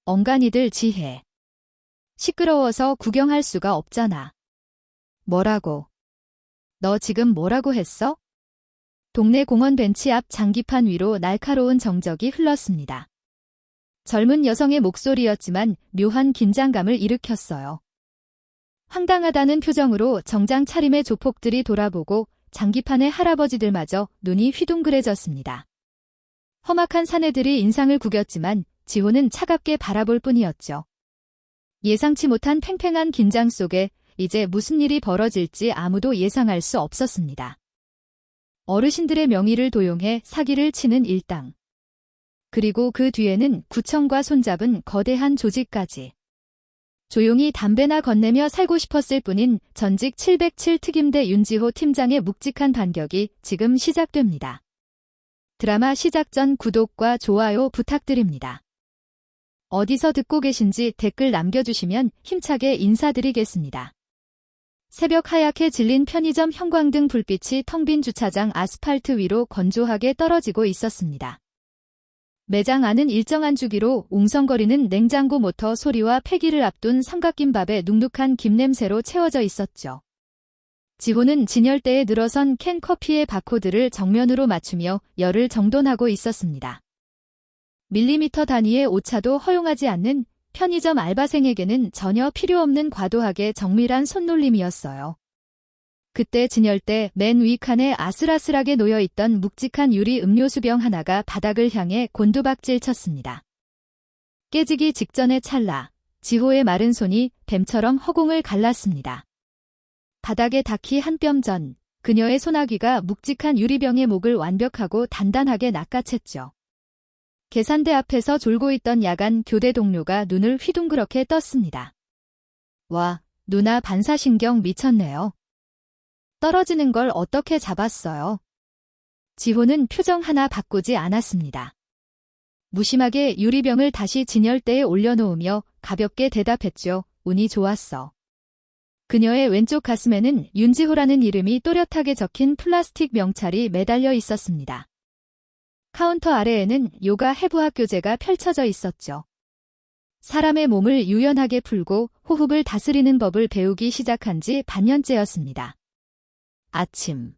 엉간이들 지혜. 시끄러워서 구경할 수가 없잖아. 뭐라고? 너 지금 뭐라고 했어? 동네 공원 벤치 앞 장기판 위로 날카로운 정적이 흘렀습니다. 젊은 여성의 목소리였지만 묘한 긴장감을 일으켰어요. 황당하다는 표정으로 정장 차림의 조폭들이 돌아보고 장기판의 할아버지들마저 눈이 휘둥그레졌습니다. 험악한 사내들이 인상을 구겼지만 지호는 차갑게 바라볼 뿐이었죠. 예상치 못한 팽팽한 긴장 속에 이제 무슨 일이 벌어질지 아무도 예상할 수 없었습니다. 어르신들의 명의를 도용해 사기를 치는 일당. 그리고 그 뒤에는 구청과 손잡은 거대한 조직까지. 조용히 담배나 건네며 살고 싶었을 뿐인 전직 707 특임대 윤지호 팀장의 묵직한 반격이 지금 시작됩니다. 드라마 시작 전 구독과 좋아요 부탁드립니다. 어디서 듣고 계신지 댓글 남겨주시면 힘차게 인사드리겠습니다. 새벽 하얗게 질린 편의점 형광등 불빛이 텅 빈 주차장 아스팔트 위로 건조하게 떨어지고 있었습니다. 매장 안은 일정한 주기로 웅성거리는 냉장고 모터 소리와 폐기를 앞둔 삼각김밥의 눅눅한 김냄새로 채워져 있었죠. 지호는 진열대에 늘어선 캔 커피의 바코드를 정면으로 맞추며 열을 정돈하고 있었습니다. 밀리미터 단위의 오차도 허용하지 않는 편의점 알바생에게는 전혀 필요 없는 과도하게 정밀한 손놀림이었어요. 그때 진열대 맨 위 칸에 아슬아슬하게 놓여있던 묵직한 유리 음료수병 하나가 바닥을 향해 곤두박질 쳤습니다. 깨지기 직전의 찰나, 지호의 마른 손이 뱀처럼 허공을 갈랐습니다. 바닥에 닿기 한 뼘 전, 그녀의 소나귀가 묵직한 유리병의 목을 완벽하고 단단하게 낚아챘죠. 계산대 앞에서 졸고 있던 야간 교대 동료가 눈을 휘둥그렇게 떴습니다. 와, 누나 반사신경 미쳤네요. 떨어지는 걸 어떻게 잡았어요? 지호는 표정 하나 바꾸지 않았습니다. 무심하게 유리병을 다시 진열대에 올려놓으며 가볍게 대답했죠. 운이 좋았어. 그녀의 왼쪽 가슴에는 윤지호라는 이름이 또렷하게 적힌 플라스틱 명찰이 매달려 있었습니다. 카운터 아래에는 요가 해부학 교재가 펼쳐져 있었죠. 사람의 몸을 유연하게 풀고 호흡을 다스리는 법을 배우기 시작한 지 반년째였습니다. 아침.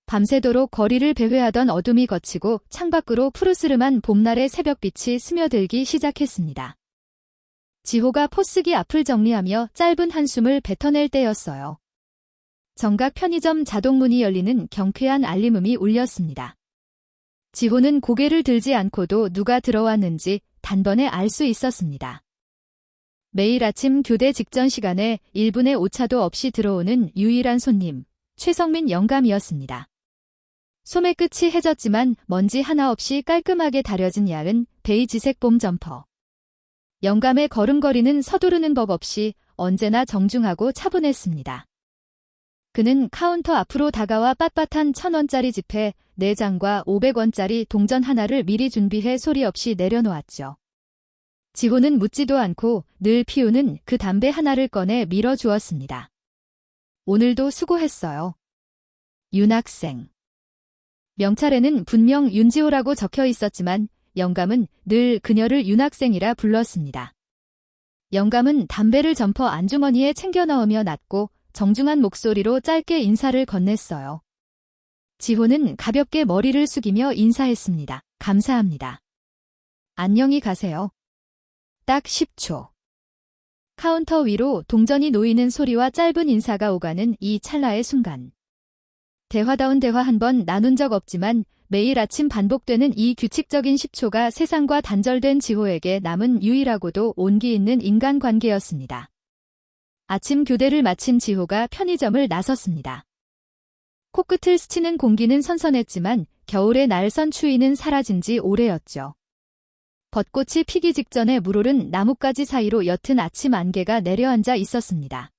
밤새도록 거리를 배회하던 어둠이 걷히고 창밖으로 푸르스름한 봄날의 새벽빛이 스며들기 시작했습니다. 지호가 포스기 앞을 정리하며 짧은 한숨을 뱉어낼 때였어요. 정각 편의점 자동문이 열리는 경쾌한 알림음이 울렸습니다. 지호는 고개를 들지 않고도 누가 들어왔는지 단번에 알 수 있었습니다. 매일 아침 교대 직전 시간에 1분의 오차도 없이 들어오는 유일한 손님, 최성민 영감이었습니다. 소매 끝이 해졌지만 먼지 하나 없이 깔끔하게 다려진 야은 베이지색 봄 점퍼. 영감의 걸음걸이는 서두르는 법 없이 언제나 정중하고 차분했습니다. 그는 카운터 앞으로 다가와 빳빳한 1,000원짜리 지폐 4장과 500원짜리 동전 하나를 미리 준비해 소리 없이 내려놓았죠. 지호는 묻지도 않고 늘 피우는 그 담배 하나를 꺼내 밀어주었습니다. 오늘도 수고했어요. 윤학생. 명찰에는 분명 윤지호라고 적혀 있었지만 영감은 늘 그녀를 윤학생이라 불렀습니다. 영감은 담배를 점퍼 안주머니에 챙겨 넣으며 낮고 정중한 목소리로 짧게 인사를 건넸어요. 지호는 가볍게 머리를 숙이며 인사했습니다. 감사합니다. 안녕히 가세요. 딱 10초. 카운터 위로 동전이 놓이는 소리와 짧은 인사가 오가는 이 찰나의 순간. 대화다운 대화 한 번 나눈 적 없지만 매일 아침 반복되는 이 규칙적인 10초가 세상과 단절된 지호에게 남은 유일하고도 온기 있는 인간관계였습니다. 아침 교대를 마친 지호가 편의점을 나섰습니다. 코끝을 스치는 공기는 선선했지만 겨울의 날선 추위는 사라진 지 오래였죠. 벚꽃이 피기 직전에 물오른 나뭇가지 사이로 옅은 아침 안개가 내려앉아 있었습니다.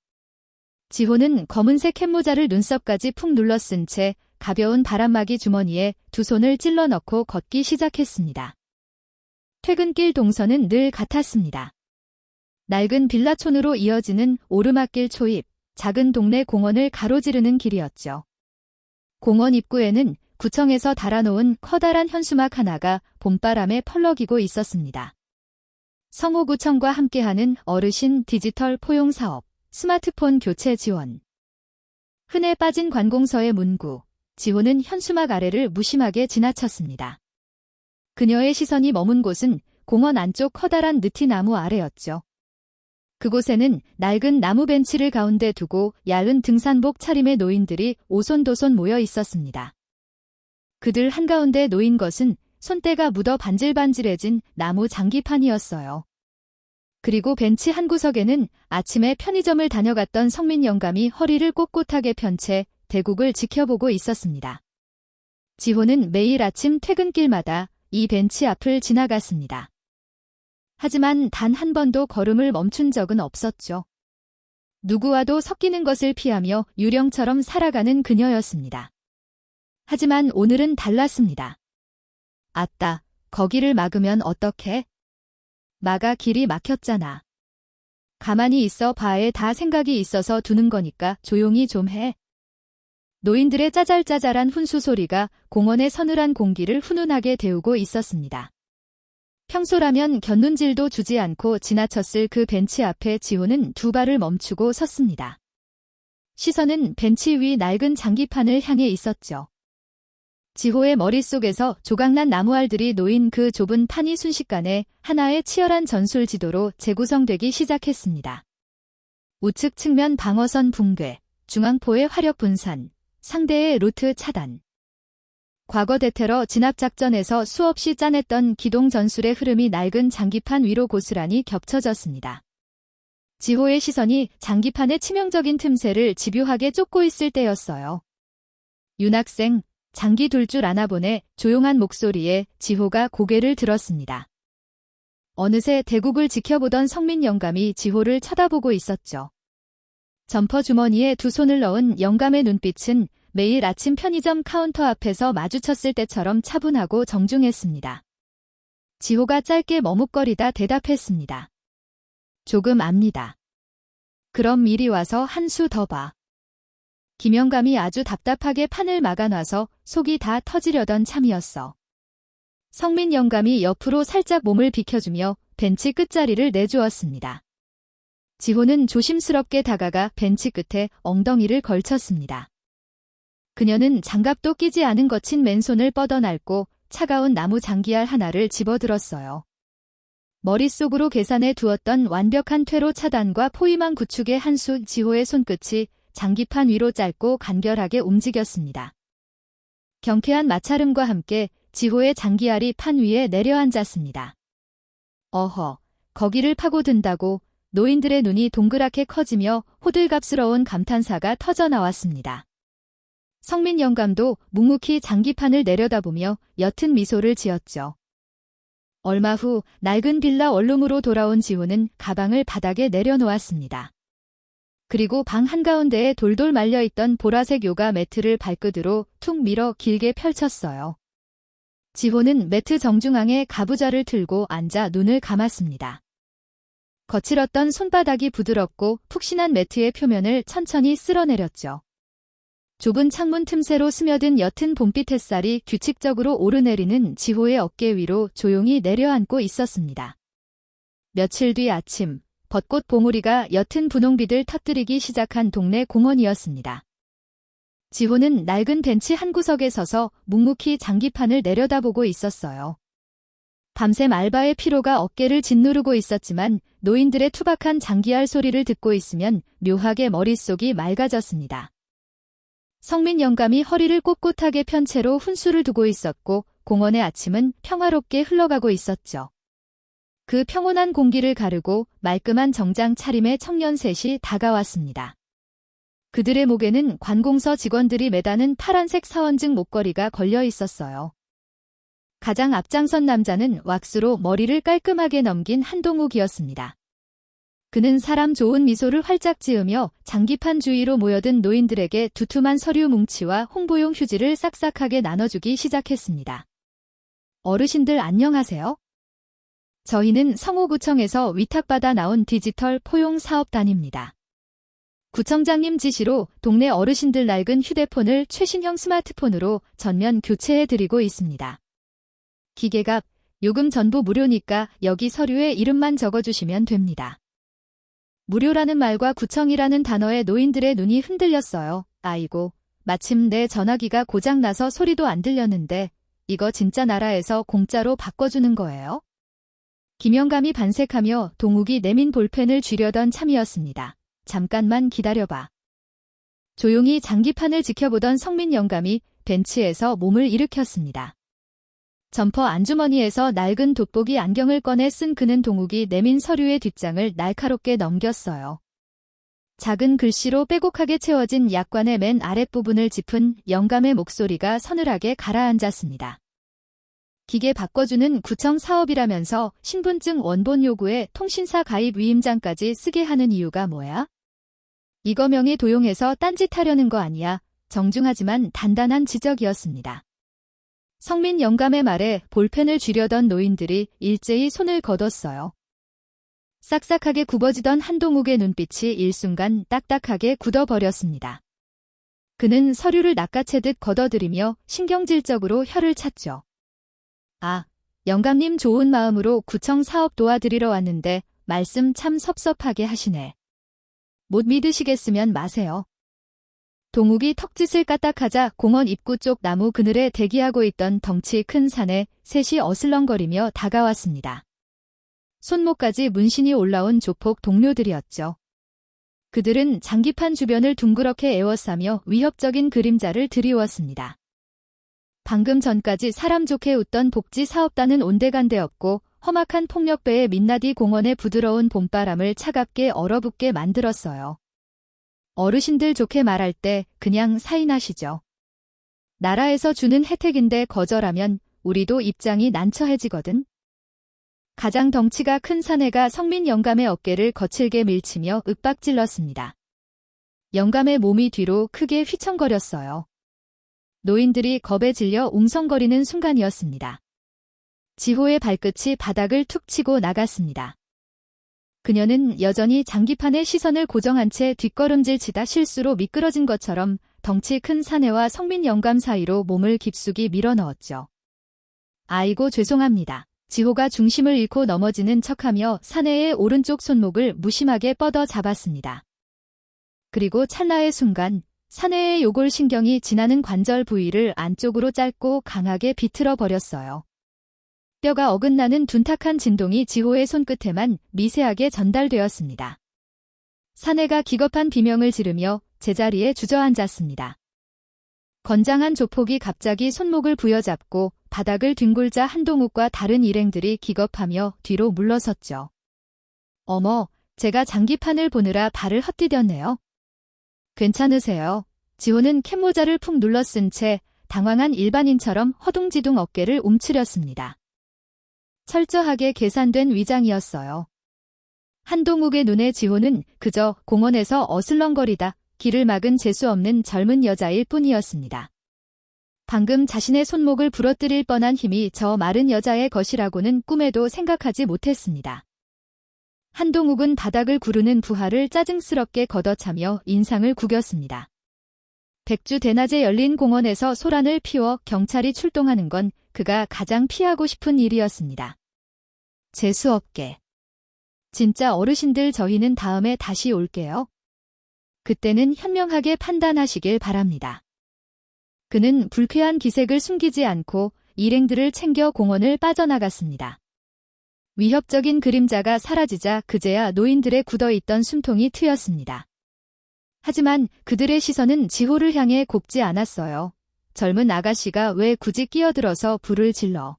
지호는 검은색 캡모자를 눈썹까지 푹 눌러 쓴 채 가벼운 바람막이 주머니에 두 손을 찔러 넣고 걷기 시작했습니다. 퇴근길 동선은 늘 같았습니다. 낡은 빌라촌으로 이어지는 오르막길 초입, 작은 동네 공원을 가로지르는 길이었죠. 공원 입구에는 구청에서 달아놓은 커다란 현수막 하나가 봄바람에 펄럭이고 있었습니다. 성호구청과 함께하는 어르신 디지털 포용 사업, 스마트폰 교체 지원. 흔해 빠진 관공서의 문구, 지호는 현수막 아래를 무심하게 지나쳤습니다. 그녀의 시선이 머문 곳은 공원 안쪽 커다란 느티나무 아래였죠. 그곳에는 낡은 나무 벤치를 가운데 두고 얇은 등산복 차림의 노인들이 오손도손 모여 있었습니다. 그들 한가운데 놓인 것은 손때가 묻어 반질반질해진 나무 장기판이었어요. 그리고 벤치 한 구석에는 아침에 편의점을 다녀갔던 성민 영감이 허리를 꼿꼿하게 편 채 대국을 지켜보고 있었습니다. 지호는 매일 아침 퇴근길마다 이 벤치 앞을 지나갔습니다. 하지만 단 한 번도 걸음을 멈춘 적은 없었죠. 누구와도 섞이는 것을 피하며 유령처럼 살아가는 그녀였습니다. 하지만 오늘은 달랐습니다. 아따, 거기를 막으면 어떡해? 막아 길이 막혔잖아. 가만히 있어 봐에 다 생각이 있어서 두는 거니까 조용히 좀 해. 노인들의 짜잘짜잘한 훈수 소리가 공원의 서늘한 공기를 훈훈하게 데우고 있었습니다. 평소라면 곁눈질도 주지 않고 지나쳤을 그 벤치 앞에 지호는 두 발을 멈추고 섰습니다. 시선은 벤치 위 낡은 장기판을 향해 있었죠. 지호의 머릿속에서 조각난 나무알들이 놓인 그 좁은 판이 순식간에 하나의 치열한 전술 지도로 재구성되기 시작했습니다. 우측 측면 방어선 붕괴, 중앙포의 화력 분산, 상대의 루트 차단. 과거 대테러 진압작전에서 수없이 짜냈던 기동 전술의 흐름이 낡은 장기판 위로 고스란히 겹쳐졌습니다. 지호의 시선이 장기판의 치명적인 틈새를 집요하게 쫓고 있을 때였어요. 윤학생, 장기 둘 줄 아나 보네. 조용한 목소리에 지호가 고개를 들었습니다. 어느새 대국을 지켜보던 성민 영감이 지호를 쳐다보고 있었죠. 점퍼 주머니에 두 손을 넣은 영감의 눈빛은 매일 아침 편의점 카운터 앞에서 마주쳤을 때처럼 차분하고 정중했습니다. 지호가 짧게 머뭇거리다 대답했습니다. 조금 압니다. 그럼 이리 와서 한 수 더 봐. 김영감이 아주 답답하게 판을 막아놔서 속이 다 터지려던 참이었어. 성민 영감이 옆으로 살짝 몸을 비켜주며 벤치 끝자리를 내주었습니다. 지호는 조심스럽게 다가가 벤치 끝에 엉덩이를 걸쳤습니다. 그녀는 장갑도 끼지 않은 거친 맨손을 뻗어날고 차가운 나무 장기알 하나를 집어들었어요. 머릿속으로 계산해 두었던 완벽한 퇴로 차단과 포위망 구축의 한 수. 지호의 손끝이 장기판 위로 짧고 간결하게 움직였습니다. 경쾌한 마찰음과 함께 지호의 장기알이 판 위에 내려앉았습니다. 어허, 거기를 파고든다고. 노인들의 눈이 동그랗게 커지며 호들갑스러운 감탄사가 터져나왔습니다. 성민 영감도 묵묵히 장기판을 내려다보며 옅은 미소를 지었죠. 얼마 후 낡은 빌라 원룸으로 돌아온 지호는 가방을 바닥에 내려놓았습니다. 그리고 방 한가운데에 돌돌 말려있던 보라색 요가 매트를 발끝으로 툭 밀어 길게 펼쳤어요. 지호는 매트 정중앙에 가부좌를 틀고 앉아 눈을 감았습니다. 거칠었던 손바닥이 부드럽고 푹신한 매트의 표면을 천천히 쓸어내렸죠. 좁은 창문 틈새로 스며든 옅은 봄빛 햇살이 규칙적으로 오르내리는 지호의 어깨 위로 조용히 내려앉고 있었습니다. 며칠 뒤 아침, 벚꽃 봉우리가 옅은 분홍빛을 터뜨리기 시작한 동네 공원이었습니다. 지호는 낡은 벤치 한 구석에 서서 묵묵히 장기판을 내려다보고 있었어요. 밤샘 알바의 피로가 어깨를 짓누르고 있었지만 노인들의 투박한 장기알 소리를 듣고 있으면 묘하게 머릿속이 맑아졌습니다. 성민 영감이 허리를 꼿꼿하게 편 채로 훈수를 두고 있었고 공원의 아침은 평화롭게 흘러가고 있었죠. 그 평온한 공기를 가르고 말끔한 정장 차림의 청년 셋이 다가왔습니다. 그들의 목에는 관공서 직원들이 매다는 파란색 사원증 목걸이가 걸려 있었어요. 가장 앞장선 남자는 왁스로 머리를 깔끔하게 넘긴 한동욱이었습니다. 그는 사람 좋은 미소를 활짝 지으며 장기판 주위로 모여든 노인들에게 두툼한 서류 뭉치와 홍보용 휴지를 싹싹하게 나눠주기 시작했습니다. 어르신들 안녕하세요. 저희는 성호구청에서 위탁받아 나온 디지털 포용 사업단입니다. 구청장님 지시로 동네 어르신들 낡은 휴대폰을 최신형 스마트폰으로 전면 교체해드리고 있습니다. 기계값, 요금 전부 무료니까 여기 서류에 이름만 적어주시면 됩니다. 무료라는 말과 구청이라는 단어에 노인들의 눈이 흔들렸어요. 아이고, 마침 내 전화기가 고장나서 소리도 안 들렸는데 이거 진짜 나라에서 공짜로 바꿔주는 거예요? 김영감이 반색하며 동욱이 내민 볼펜을 쥐려던 참이었습니다. 잠깐만 기다려봐. 조용히 장기판을 지켜보던 성민 영감이 벤치에서 몸을 일으켰습니다. 점퍼 안주머니에서 낡은 돋보기 안경을 꺼내 쓴 그는 동욱이 내민 서류의 뒷장을 날카롭게 넘겼어요. 작은 글씨로 빼곡하게 채워진 약관의 맨 아랫부분을 짚은 영감의 목소리가 서늘하게 가라앉았습니다. 기계 바꿔주는 구청 사업이라면서 신분증 원본 요구에 통신사 가입 위임장까지 쓰게 하는 이유가 뭐야? 이거 명의 도용해서 딴짓하려는 거 아니야? 정중하지만 단단한 지적이었습니다. 성민 영감의 말에 볼펜을 쥐려던 노인들이 일제히 손을 거뒀어요. 싹싹하게 굽어지던 한동욱의 눈빛이 일순간 딱딱하게 굳어버렸습니다. 그는 서류를 낚아채듯 걷어들이며 신경질적으로 혀를 찼죠. 아, 영감님 좋은 마음으로 구청 사업 도와드리러 왔는데 말씀 참 섭섭하게 하시네. 못 믿으시겠으면 마세요. 동욱이 턱짓을 까딱하자 공원 입구 쪽 나무 그늘에 대기하고 있던 덩치 큰 산에 셋이 어슬렁거리며 다가왔습니다. 손목까지 문신이 올라온 조폭 동료들이었죠. 그들은 장기판 주변을 둥그렇게 에워싸며 위협적인 그림자를 드리웠습니다. 방금 전까지 사람 좋게 웃던 복지 사업단은 온데간데 없고 험악한 폭력배의 민나디 공원의 부드러운 봄바람을 차갑게 얼어붙게 만들었어요. 어르신들 좋게 말할 때 그냥 사인하시죠. 나라에서 주는 혜택인데 거절하면 우리도 입장이 난처해지거든. 가장 덩치가 큰 사내가 성민 영감의 어깨를 거칠게 밀치며 윽박질렀습니다. 영감의 몸이 뒤로 크게 휘청거렸어요. 노인들이 겁에 질려 웅성거리는 순간이었습니다. 지호의 발끝이 바닥을 툭 치고 나갔습니다. 그녀는 여전히 장기판에 시선을 고정한 채 뒷걸음질 치다 실수로 미끄러진 것처럼 덩치 큰 사내와 성민 영감 사이로 몸을 깊숙이 밀어넣었죠. 아이고 죄송합니다. 지호가 중심을 잃고 넘어지는 척하며 사내의 오른쪽 손목을 무심하게 뻗어 잡았습니다. 그리고 찰나의 순간 사내의 요골신경이 지나는 관절 부위를 안쪽으로 짧고 강하게 비틀어 버렸어요. 뼈가 어긋나는 둔탁한 진동이 지호의 손끝에만 미세하게 전달되었습니다. 사내가 기겁한 비명을 지르며 제자리에 주저앉았습니다. 건장한 조폭이 갑자기 손목을 부여잡고 바닥을 뒹굴자 한동욱과 다른 일행들이 기겁하며 뒤로 물러섰죠. 어머, 제가 장기판을 보느라 발을 헛디뎠네요. 괜찮으세요? 지호는 캡모자를 푹 눌러 쓴 채 당황한 일반인처럼 허둥지둥 어깨를 움츠렸습니다. 철저하게 계산된 위장이었어요. 한동욱의 눈에 지호는 그저 공원에서 어슬렁거리다 길을 막은 재수없는 젊은 여자일 뿐이었습니다. 방금 자신의 손목을 부러뜨릴 뻔한 힘이 저 마른 여자의 것이라고는 꿈에도 생각하지 못했습니다. 한동욱은 바닥을 구르는 부하를 짜증스럽게 걷어차며 인상을 구겼습니다. 백주 대낮에 열린 공원에서 소란을 피워 경찰이 출동하는 건 그가 가장 피하고 싶은 일이었습니다. 재수없게. 진짜 어르신들 저희는 다음에 다시 올게요. 그때는 현명하게 판단하시길 바랍니다. 그는 불쾌한 기색을 숨기지 않고 일행들을 챙겨 공원을 빠져나갔습니다. 위협적인 그림자가 사라지자 그제야 노인들의 굳어있던 숨통이 트였습니다. 하지만 그들의 시선은 지호를 향해 곱지 않았어요. 젊은 아가씨가 왜 굳이 끼어들어서 불을 질러.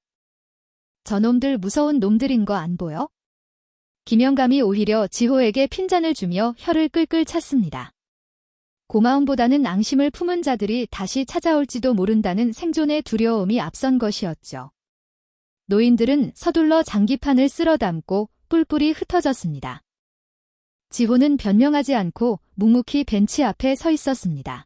저놈들 무서운 놈들인 거 안 보여? 김영감이 오히려 지호에게 핀잔을 주며 혀를 끌끌 찼습니다. 고마움보다는 앙심을 품은 자들이 다시 찾아올지도 모른다는 생존의 두려움이 앞선 것이었죠. 노인들은 서둘러 장기판을 쓸어 담고 뿔뿔이 흩어졌습니다. 지호는 변명하지 않고 묵묵히 벤치 앞에 서 있었습니다.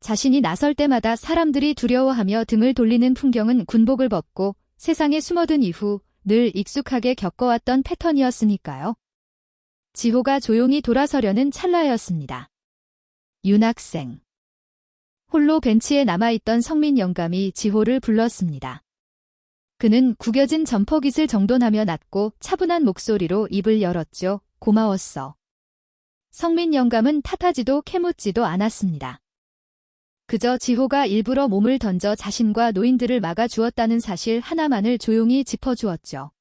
자신이 나설 때마다 사람들이 두려워하며 등을 돌리는 풍경은 군복을 벗고 세상에 숨어든 이후 늘 익숙하게 겪어왔던 패턴이었으니까요. 지호가 조용히 돌아서려는 찰나였습니다. 윤학생. 홀로 벤치에 남아있던 성민 영감이 지호를 불렀습니다. 그는 구겨진 점퍼깃을 정돈하며 낮고 차분한 목소리로 입을 열었죠. 고마웠어. 성민 영감은 탓하지도 캐묻지도 않았습니다. 그저 지호가 일부러 몸을 던져 자신과 노인들을 막아주었다는 사실 하나만을 조용히 짚어주었죠.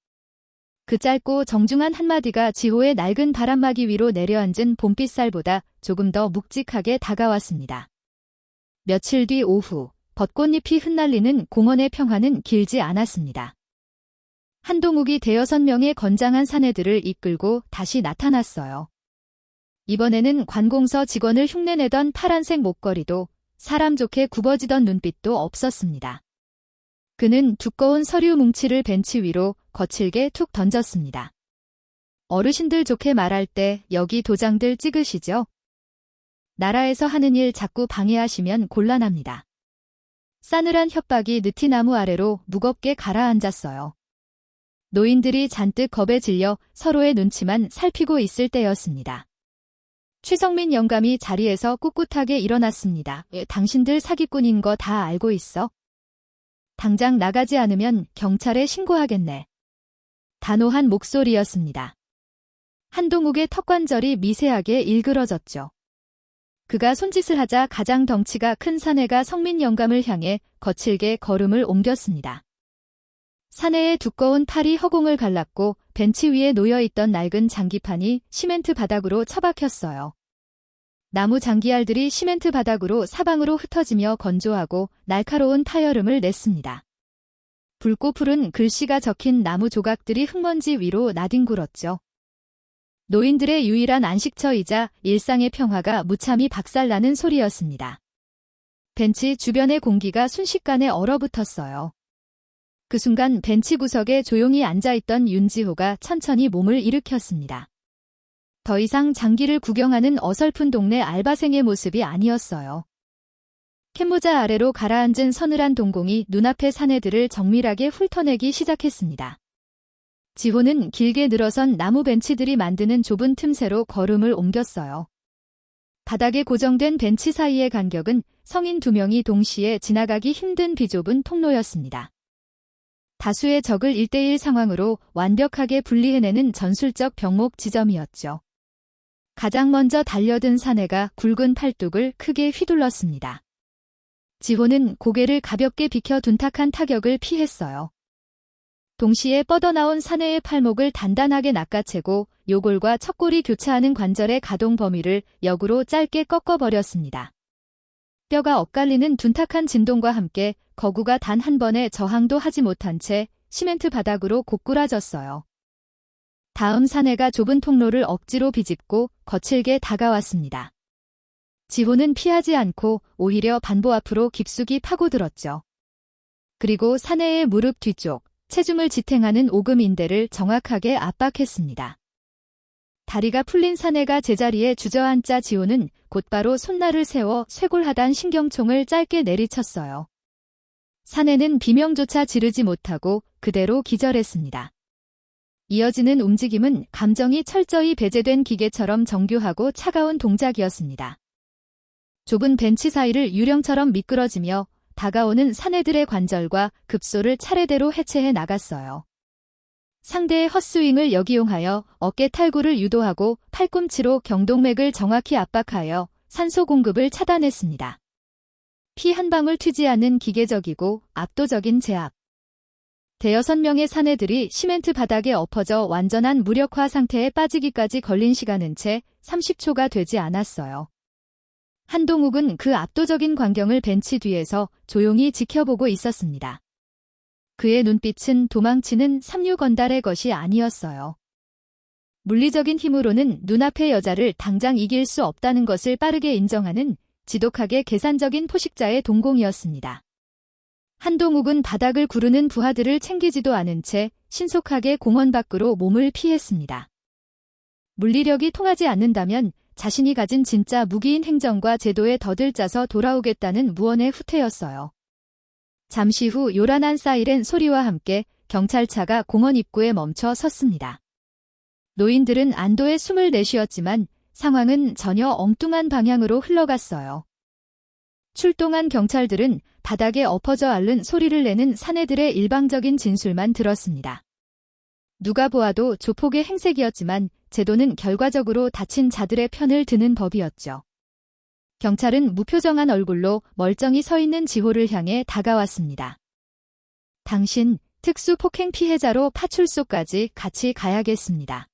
그 짧고 정중한 한마디가 지호의 낡은 바람막이 위로 내려앉은 봄빛살보다 조금 더 묵직하게 다가왔습니다. 며칠 뒤 오후, 벚꽃잎이 흩날리는 공원의 평화는 길지 않았습니다. 한동욱이 5-6명의 건장한 사내들을 이끌고 다시 나타났어요. 이번에는 관공서 직원을 흉내내던 파란색 목걸이도 사람 좋게 굽어지던 눈빛도 없었습니다. 그는 두꺼운 서류 뭉치를 벤치 위로 거칠게 툭 던졌습니다. 어르신들 좋게 말할 때 여기 도장들 찍으시죠? 나라에서 하는 일 자꾸 방해하시면 곤란합니다. 싸늘한 협박이 느티나무 아래로 무겁게 가라앉았어요. 노인들이 잔뜩 겁에 질려 서로의 눈치만 살피고 있을 때였습니다. 최성민 영감이 자리에서 꿋꿋하게 일어났습니다. 당신들 사기꾼인 거 다 알고 있어? 당장 나가지 않으면 경찰에 신고하겠네. 단호한 목소리였습니다. 한동욱의 턱관절이 미세하게 일그러졌죠. 그가 손짓을 하자 가장 덩치가 큰 사내가 성민 영감을 향해 거칠게 걸음을 옮겼습니다. 사내의 두꺼운 팔이 허공을 갈랐고 벤치 위에 놓여있던 낡은 장기판이 시멘트 바닥으로 처박혔어요. 나무 장기알들이 시멘트 바닥으로 사방으로 흩어지며 건조하고 날카로운 타여름을 냈습니다. 붉고 푸른 글씨가 적힌 나무 조각들이 흙먼지 위로 나뒹굴었죠. 노인들의 유일한 안식처이자 일상의 평화가 무참히 박살나는 소리였습니다. 벤치 주변의 공기가 순식간에 얼어붙었어요. 그 순간 벤치 구석에 조용히 앉아있던 윤지호가 천천히 몸을 일으켰습니다. 더 이상 장기를 구경하는 어설픈 동네 알바생의 모습이 아니었어요. 캔모자 아래로 가라앉은 서늘한 동공이 눈앞의 사내들을 정밀하게 훑어내기 시작했습니다. 지호는 길게 늘어선 나무 벤치들이 만드는 좁은 틈새로 걸음을 옮겼어요. 바닥에 고정된 벤치 사이의 간격은 성인 2명이 동시에 지나가기 힘든 비좁은 통로였습니다. 다수의 적을 1대1 상황으로 완벽하게 분리해내는 전술적 병목 지점이었죠. 가장 먼저 달려든 사내가 굵은 팔뚝을 크게 휘둘렀습니다. 지호는 고개를 가볍게 비켜 둔탁한 타격을 피했어요. 동시에 뻗어나온 사내의 팔목을 단단하게 낚아채고 요골과 척골이 교차하는 관절의 가동 범위를 역으로 짧게 꺾어버렸습니다. 뼈가 엇갈리는 둔탁한 진동과 함께 거구가 단 한 번에 저항도 하지 못한 채 시멘트 바닥으로 고꾸라졌어요. 다음 사내가 좁은 통로를 억지로 비집고 거칠게 다가왔습니다. 지호는 피하지 않고 오히려 반보 앞으로 깊숙이 파고들었죠. 그리고 사내의 무릎 뒤쪽, 체중을 지탱하는 오금인대를 정확하게 압박했습니다. 다리가 풀린 사내가 제자리에 주저앉자 지호는 곧바로 손날을 세워 쇄골하단 신경총을 짧게 내리쳤어요. 사내는 비명조차 지르지 못하고 그대로 기절했습니다. 이어지는 움직임은 감정이 철저히 배제된 기계처럼 정교하고 차가운 동작이었습니다. 좁은 벤치 사이를 유령처럼 미끄러지며 다가오는 사내들의 관절과 급소를 차례대로 해체해 나갔어요. 상대의 헛스윙을 역이용하여 어깨 탈구를 유도하고 팔꿈치로 경동맥을 정확히 압박하여 산소 공급을 차단했습니다. 피 한 방울 튀지 않는 기계적이고 압도적인 제압. 5-6명의 사내들이 시멘트 바닥에 엎어져 완전한 무력화 상태에 빠지기까지 걸린 시간은 채 30초가 되지 않았어요. 한동욱은 그 압도적인 광경을 벤치 뒤에서 조용히 지켜보고 있었습니다. 그의 눈빛은 도망치는 삼류건달의 것이 아니었어요. 물리적인 힘으로는 눈앞의 여자를 당장 이길 수 없다는 것을 빠르게 인정하는 지독하게 계산적인 포식자의 동공이었습니다. 한동욱은 바닥을 구르는 부하들을 챙기지도 않은 채 신속하게 공원 밖으로 몸을 피했습니다. 물리력이 통하지 않는다면 자신이 가진 진짜 무기인 행정과 제도에 더들짜서 돌아오겠다는 무언의 후퇴였어요. 잠시 후 요란한 사이렌 소리와 함께 경찰차가 공원 입구에 멈춰 섰습니다. 노인들은 안도의 숨을 내쉬었지만 상황은 전혀 엉뚱한 방향으로 흘러갔어요. 출동한 경찰들은 바닥에 엎어져 앓는 소리를 내는 사내들의 일방적인 진술만 들었습니다. 누가 보아도 조폭의 행색이었지만 제도는 결과적으로 다친 자들의 편을 드는 법이었죠. 경찰은 무표정한 얼굴로 멀쩡히 서 있는 지호를 향해 다가왔습니다. 당신 특수 폭행 피해자로 파출소까지 같이 가야겠습니다.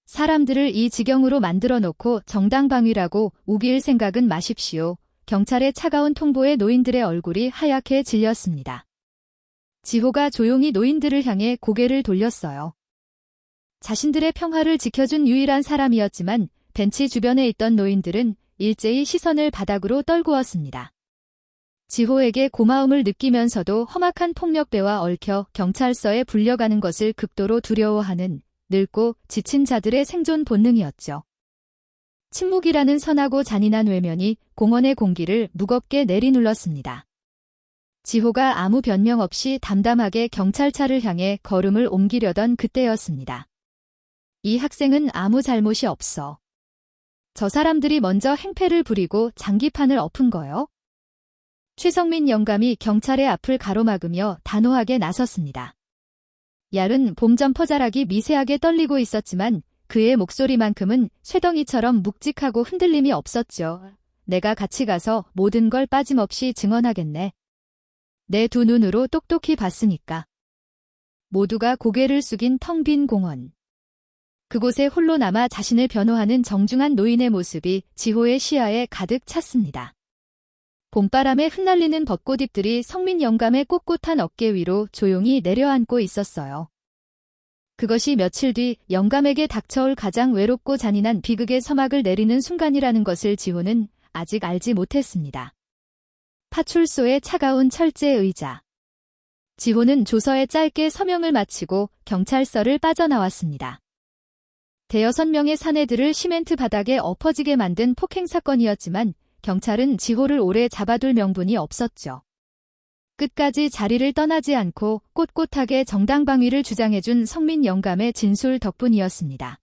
사람들을 이 지경으로 만들어 놓고 정당방위라고 우길 생각은 마십시오. 경찰의 차가운 통보에 노인들의 얼굴이 하얗게 질렸습니다. 지호가 조용히 노인들을 향해 고개를 돌렸어요. 자신들의 평화를 지켜준 유일한 사람이었지만 벤치 주변에 있던 노인들은 일제히 시선을 바닥으로 떨구었습니다. 지호에게 고마움을 느끼면서도 험악한 폭력배와 얽혀 경찰서에 불려가는 것을 극도로 두려워하는 늙고 지친 자들의 생존 본능이었죠. 침묵이라는 선하고 잔인한 외면이 공원의 공기를 무겁게 내리눌렀습니다. 지호가 아무 변명 없이 담담하게 경찰차를 향해 걸음을 옮기려던 그때였습니다. 이 학생은 아무 잘못이 없어. 저 사람들이 먼저 행패를 부리고 장기판을 엎은 거요. 최성민 영감이 경찰의 앞을 가로막으며 단호하게 나섰습니다. 얇은 봄 점퍼자락이 미세하게 떨리고 있었지만 그의 목소리만큼은 쇠덩이처럼 묵직하고 흔들림이 없었죠. 내가 같이 가서 모든 걸 빠짐없이 증언하겠네. 내 두 눈으로 똑똑히 봤으니까. 모두가 고개를 숙인 텅 빈 공원. 그곳에 홀로 남아 자신을 변호하는 정중한 노인의 모습이 지호의 시야에 가득 찼습니다. 봄바람에 흩날리는 벚꽃잎들이 성민 영감의 꼿꼿한 어깨 위로 조용히 내려앉고 있었어요. 그것이 며칠 뒤 영감에게 닥쳐올 가장 외롭고 잔인한 비극의 서막을 내리는 순간이라는 것을 지호는 아직 알지 못했습니다. 파출소의 차가운 철제 의자. 지호는 조서에 짧게 서명을 마치고 경찰서를 빠져나왔습니다. 대여섯 명의 사내들을 시멘트 바닥에 엎어지게 만든 폭행 사건이었지만 경찰은 지호를 오래 잡아둘 명분이 없었죠. 끝까지 자리를 떠나지 않고 꼿꼿하게 정당방위를 주장해준 성민 영감의 진술 덕분이었습니다.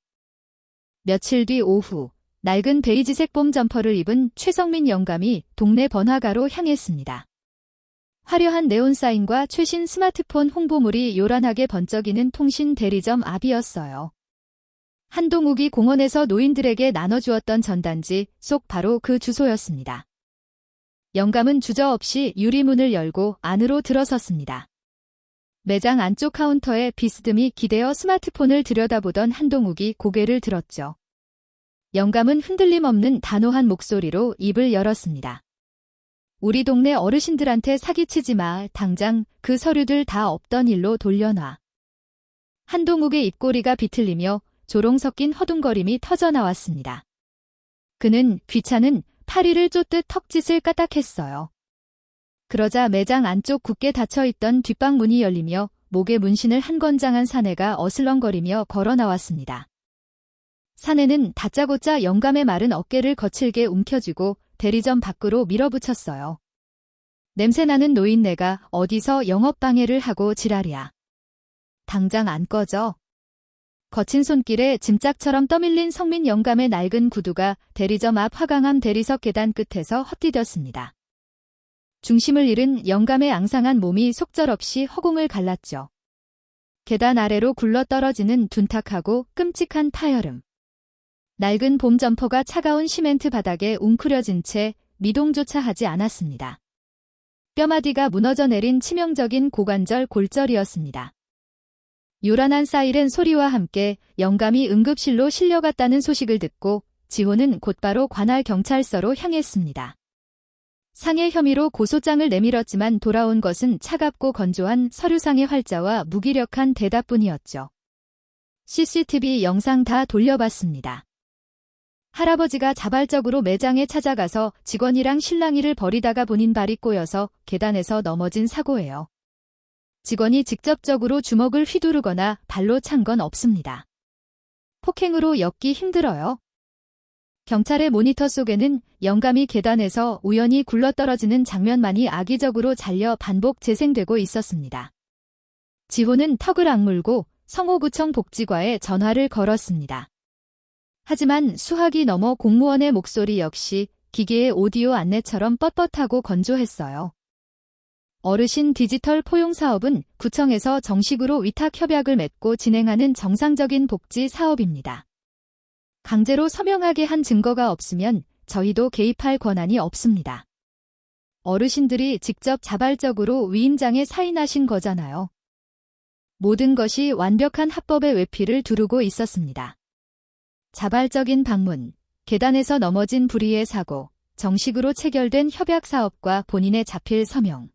며칠 뒤 오후, 낡은 베이지색 봄 점퍼를 입은 최성민 영감이 동네 번화가로 향했습니다. 화려한 네온사인과 최신 스마트폰 홍보물이 요란하게 번쩍이는 통신 대리점 앞이었어요. 한동욱이 공원에서 노인들에게 나눠주었던 전단지 속 바로 그 주소였습니다. 영감은 주저없이 유리문을 열고 안으로 들어섰습니다. 매장 안쪽 카운터에 비스듬히 기대어 스마트폰을 들여다보던 한동욱이 고개를 들었죠. 영감은 흔들림 없는 단호한 목소리로 입을 열었습니다. 우리 동네 어르신들한테 사기치지 마. 당장 그 서류들 다 없던 일로 돌려놔. 한동욱의 입꼬리가 비틀리며 조롱 섞인 허둥거림이 터져나왔습니다. 그는 귀찮은 파리를 쫓듯 턱짓을 까딱했어요. 그러자 매장 안쪽 굳게 닫혀있던 뒷방문이 열리며 목에 문신을 한 건장한 사내가 어슬렁거리며 걸어 나왔습니다. 사내는 다짜고짜 영감의 마른 어깨를 거칠게 움켜쥐고 대리점 밖으로 밀어붙였어요. 냄새나는 노인네가 어디서 영업방해를 하고 지랄이야. 당장 안 꺼져. 거친 손길에 짐짝처럼 떠밀린 성민 영감의 낡은 구두가 대리점 앞 화강암 대리석 계단 끝에서 헛디뎠습니다. 중심을 잃은 영감의 앙상한 몸이 속절없이 허공을 갈랐죠. 계단 아래로 굴러떨어지는 둔탁하고 끔찍한 파열음. 낡은 봄 점퍼가 차가운 시멘트 바닥에 웅크려진 채 미동조차 하지 않았습니다. 뼈마디가 무너져 내린 치명적인 고관절 골절이었습니다. 요란한 사이렌 소리와 함께 영감이 응급실로 실려갔다는 소식을 듣고 지호는 곧바로 관할 경찰서로 향했습니다. 상해 혐의로 고소장을 내밀었지만 돌아온 것은 차갑고 건조한 서류상의 활자와 무기력한 대답뿐이었죠. CCTV 영상 다 돌려봤습니다. 할아버지가 자발적으로 매장에 찾아가서 직원이랑 실랑이를 벌이다가 본인 발이 꼬여서 계단에서 넘어진 사고예요. 직원이 직접적으로 주먹을 휘두르거나 발로 찬 건 없습니다. 폭행으로 엮기 힘들어요. 경찰의 모니터 속에는 영감이 계단에서 우연히 굴러떨어지는 장면만이 악의적으로 잘려 반복 재생되고 있었습니다. 지호는 턱을 악물고 성호구청 복지과에 전화를 걸었습니다. 하지만 수학이 넘어 공무원의 목소리 역시 기계의 오디오 안내처럼 뻣뻣하고 건조했어요. 어르신 디지털 포용 사업은 구청에서 정식으로 위탁 협약을 맺고 진행하는 정상적인 복지 사업입니다. 강제로 서명하게 한 증거가 없으면 저희도 개입할 권한이 없습니다. 어르신들이 직접 자발적으로 위임장에 사인하신 거잖아요. 모든 것이 완벽한 합법의 외피를 두르고 있었습니다. 자발적인 방문, 계단에서 넘어진 불의의 사고, 정식으로 체결된 협약 사업과 본인의 자필 서명.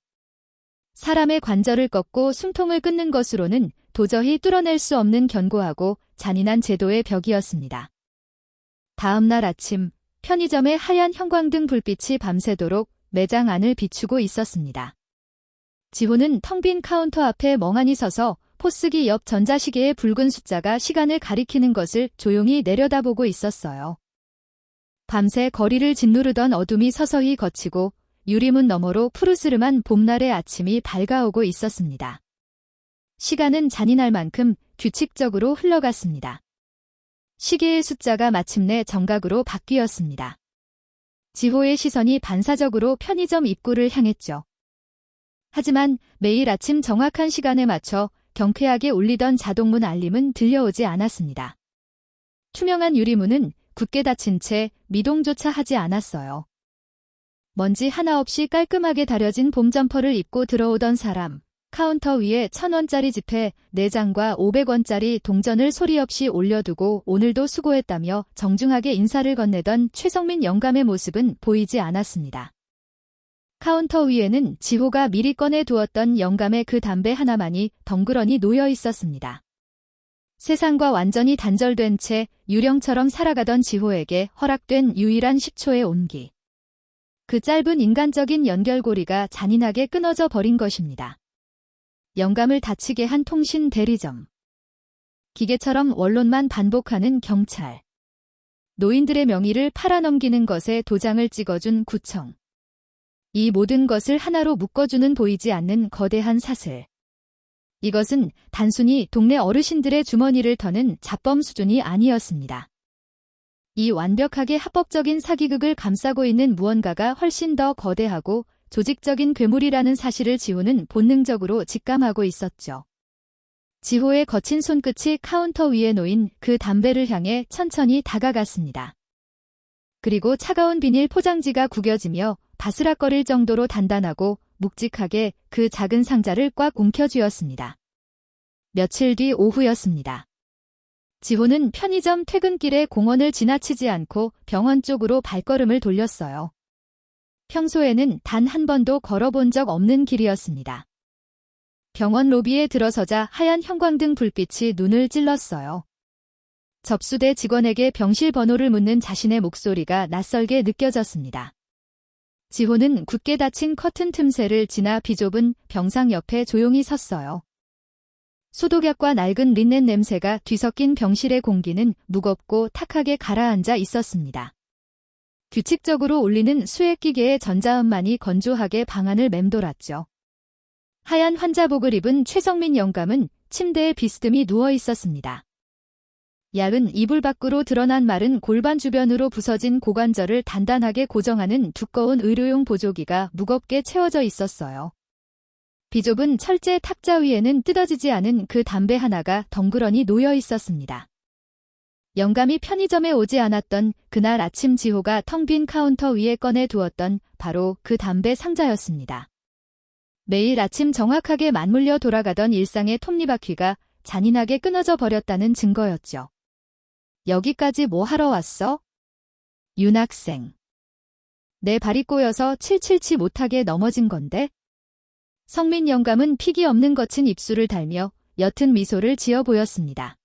사람의 관절을 꺾고 숨통을 끊는 것으로는 도저히 뚫어낼 수 없는 견고하고 잔인한 제도의 벽이었습니다. 다음 날 아침, 편의점의 하얀 형광등 불빛이 밤새도록 매장 안을 비추고 있었습니다. 지호는 텅 빈 카운터 앞에 멍하니 서서 포스기 옆 전자시계의 붉은 숫자가 시간을 가리키는 것을 조용히 내려다보고 있었어요. 밤새 거리를 짓누르던 어둠이 서서히 걷히고 유리문 너머로 푸르스름한 봄날의 아침이 밝아오고 있었습니다. 시간은 잔인할 만큼 규칙적으로 흘러갔습니다. 시계의 숫자가 마침내 정각으로 바뀌었습니다. 지호의 시선이 반사적으로 편의점 입구를 향했죠. 하지만 매일 아침 정확한 시간에 맞춰 경쾌하게 울리던 자동문 알림은 들려오지 않았습니다. 투명한 유리문은 굳게 닫힌 채 미동조차 하지 않았어요. 먼지 하나 없이 깔끔하게 다려진 봄 점퍼를 입고 들어오던 사람, 카운터 위에 1,000원짜리 지폐 4장과 500원짜리 동전을 소리 없이 올려두고 오늘도 수고했다며 정중하게 인사를 건네던 최성민 영감의 모습은 보이지 않았습니다. 카운터 위에는 지호가 미리 꺼내두었던 영감의 그 담배 하나만이 덩그러니 놓여 있었습니다. 세상과 완전히 단절된 채 유령처럼 살아가던 지호에게 허락된 유일한 10초의 온기. 그 짧은 인간적인 연결고리가 잔인하게 끊어져 버린 것입니다. 영감을 다치게 한 통신 대리점. 기계처럼 원론만 반복하는 경찰. 노인들의 명의를 팔아넘기는 것에 도장을 찍어준 구청. 이 모든 것을 하나로 묶어주는 보이지 않는 거대한 사슬. 이것은 단순히 동네 어르신들의 주머니를 터는 잡범 수준이 아니었습니다. 이 완벽하게 합법적인 사기극을 감싸고 있는 무언가가 훨씬 더 거대하고 조직적인 괴물이라는 사실을 지호는 본능적으로 직감하고 있었죠. 지호의 거친 손끝이 카운터 위에 놓인 그 담배를 향해 천천히 다가갔습니다. 그리고 차가운 비닐 포장지가 구겨지며 바스락거릴 정도로 단단하고 묵직하게 그 작은 상자를 꽉 움켜쥐었습니다. 며칠 뒤 오후였습니다. 지호는 편의점 퇴근길에 공원을 지나치지 않고 병원 쪽으로 발걸음을 돌렸어요. 평소에는 단 한 번도 걸어본 적 없는 길이었습니다. 병원 로비에 들어서자 하얀 형광등 불빛이 눈을 찔렀어요. 접수대 직원에게 병실 번호를 묻는 자신의 목소리가 낯설게 느껴졌습니다. 지호는 굳게 닫힌 커튼 틈새를 지나 비좁은 병상 옆에 조용히 섰어요. 소독약과 낡은 린넨 냄새가 뒤섞인 병실의 공기는 무겁고 탁하게 가라앉아 있었습니다. 규칙적으로 울리는 수액기계의 전자음만이 건조하게 방 안을 맴돌았죠. 하얀 환자복을 입은 최성민 영감은 침대에 비스듬히 누워 있었습니다. 얇은 이불 밖으로 드러난 마른 골반 주변으로 부서진 고관절을 단단하게 고정하는 두꺼운 의료용 보조기가 무겁게 채워져 있었어요. 비좁은 철제 탁자 위에는 뜯어지지 않은 그 담배 하나가 덩그러니 놓여 있었습니다. 영감이 편의점에 오지 않았던 그날 아침 지호가 텅 빈 카운터 위에 꺼내 두었던 바로 그 담배 상자였습니다. 매일 아침 정확하게 맞물려 돌아가던 일상의 톱니바퀴가 잔인하게 끊어져 버렸다는 증거였죠. 여기까지 뭐 하러 왔어? 윤학생. 내 발이 꼬여서 칠칠치 못하게 넘어진 건데? 성민 영감은 픽이 없는 거친 입술을 달며 옅은 미소를 지어 보였습니다.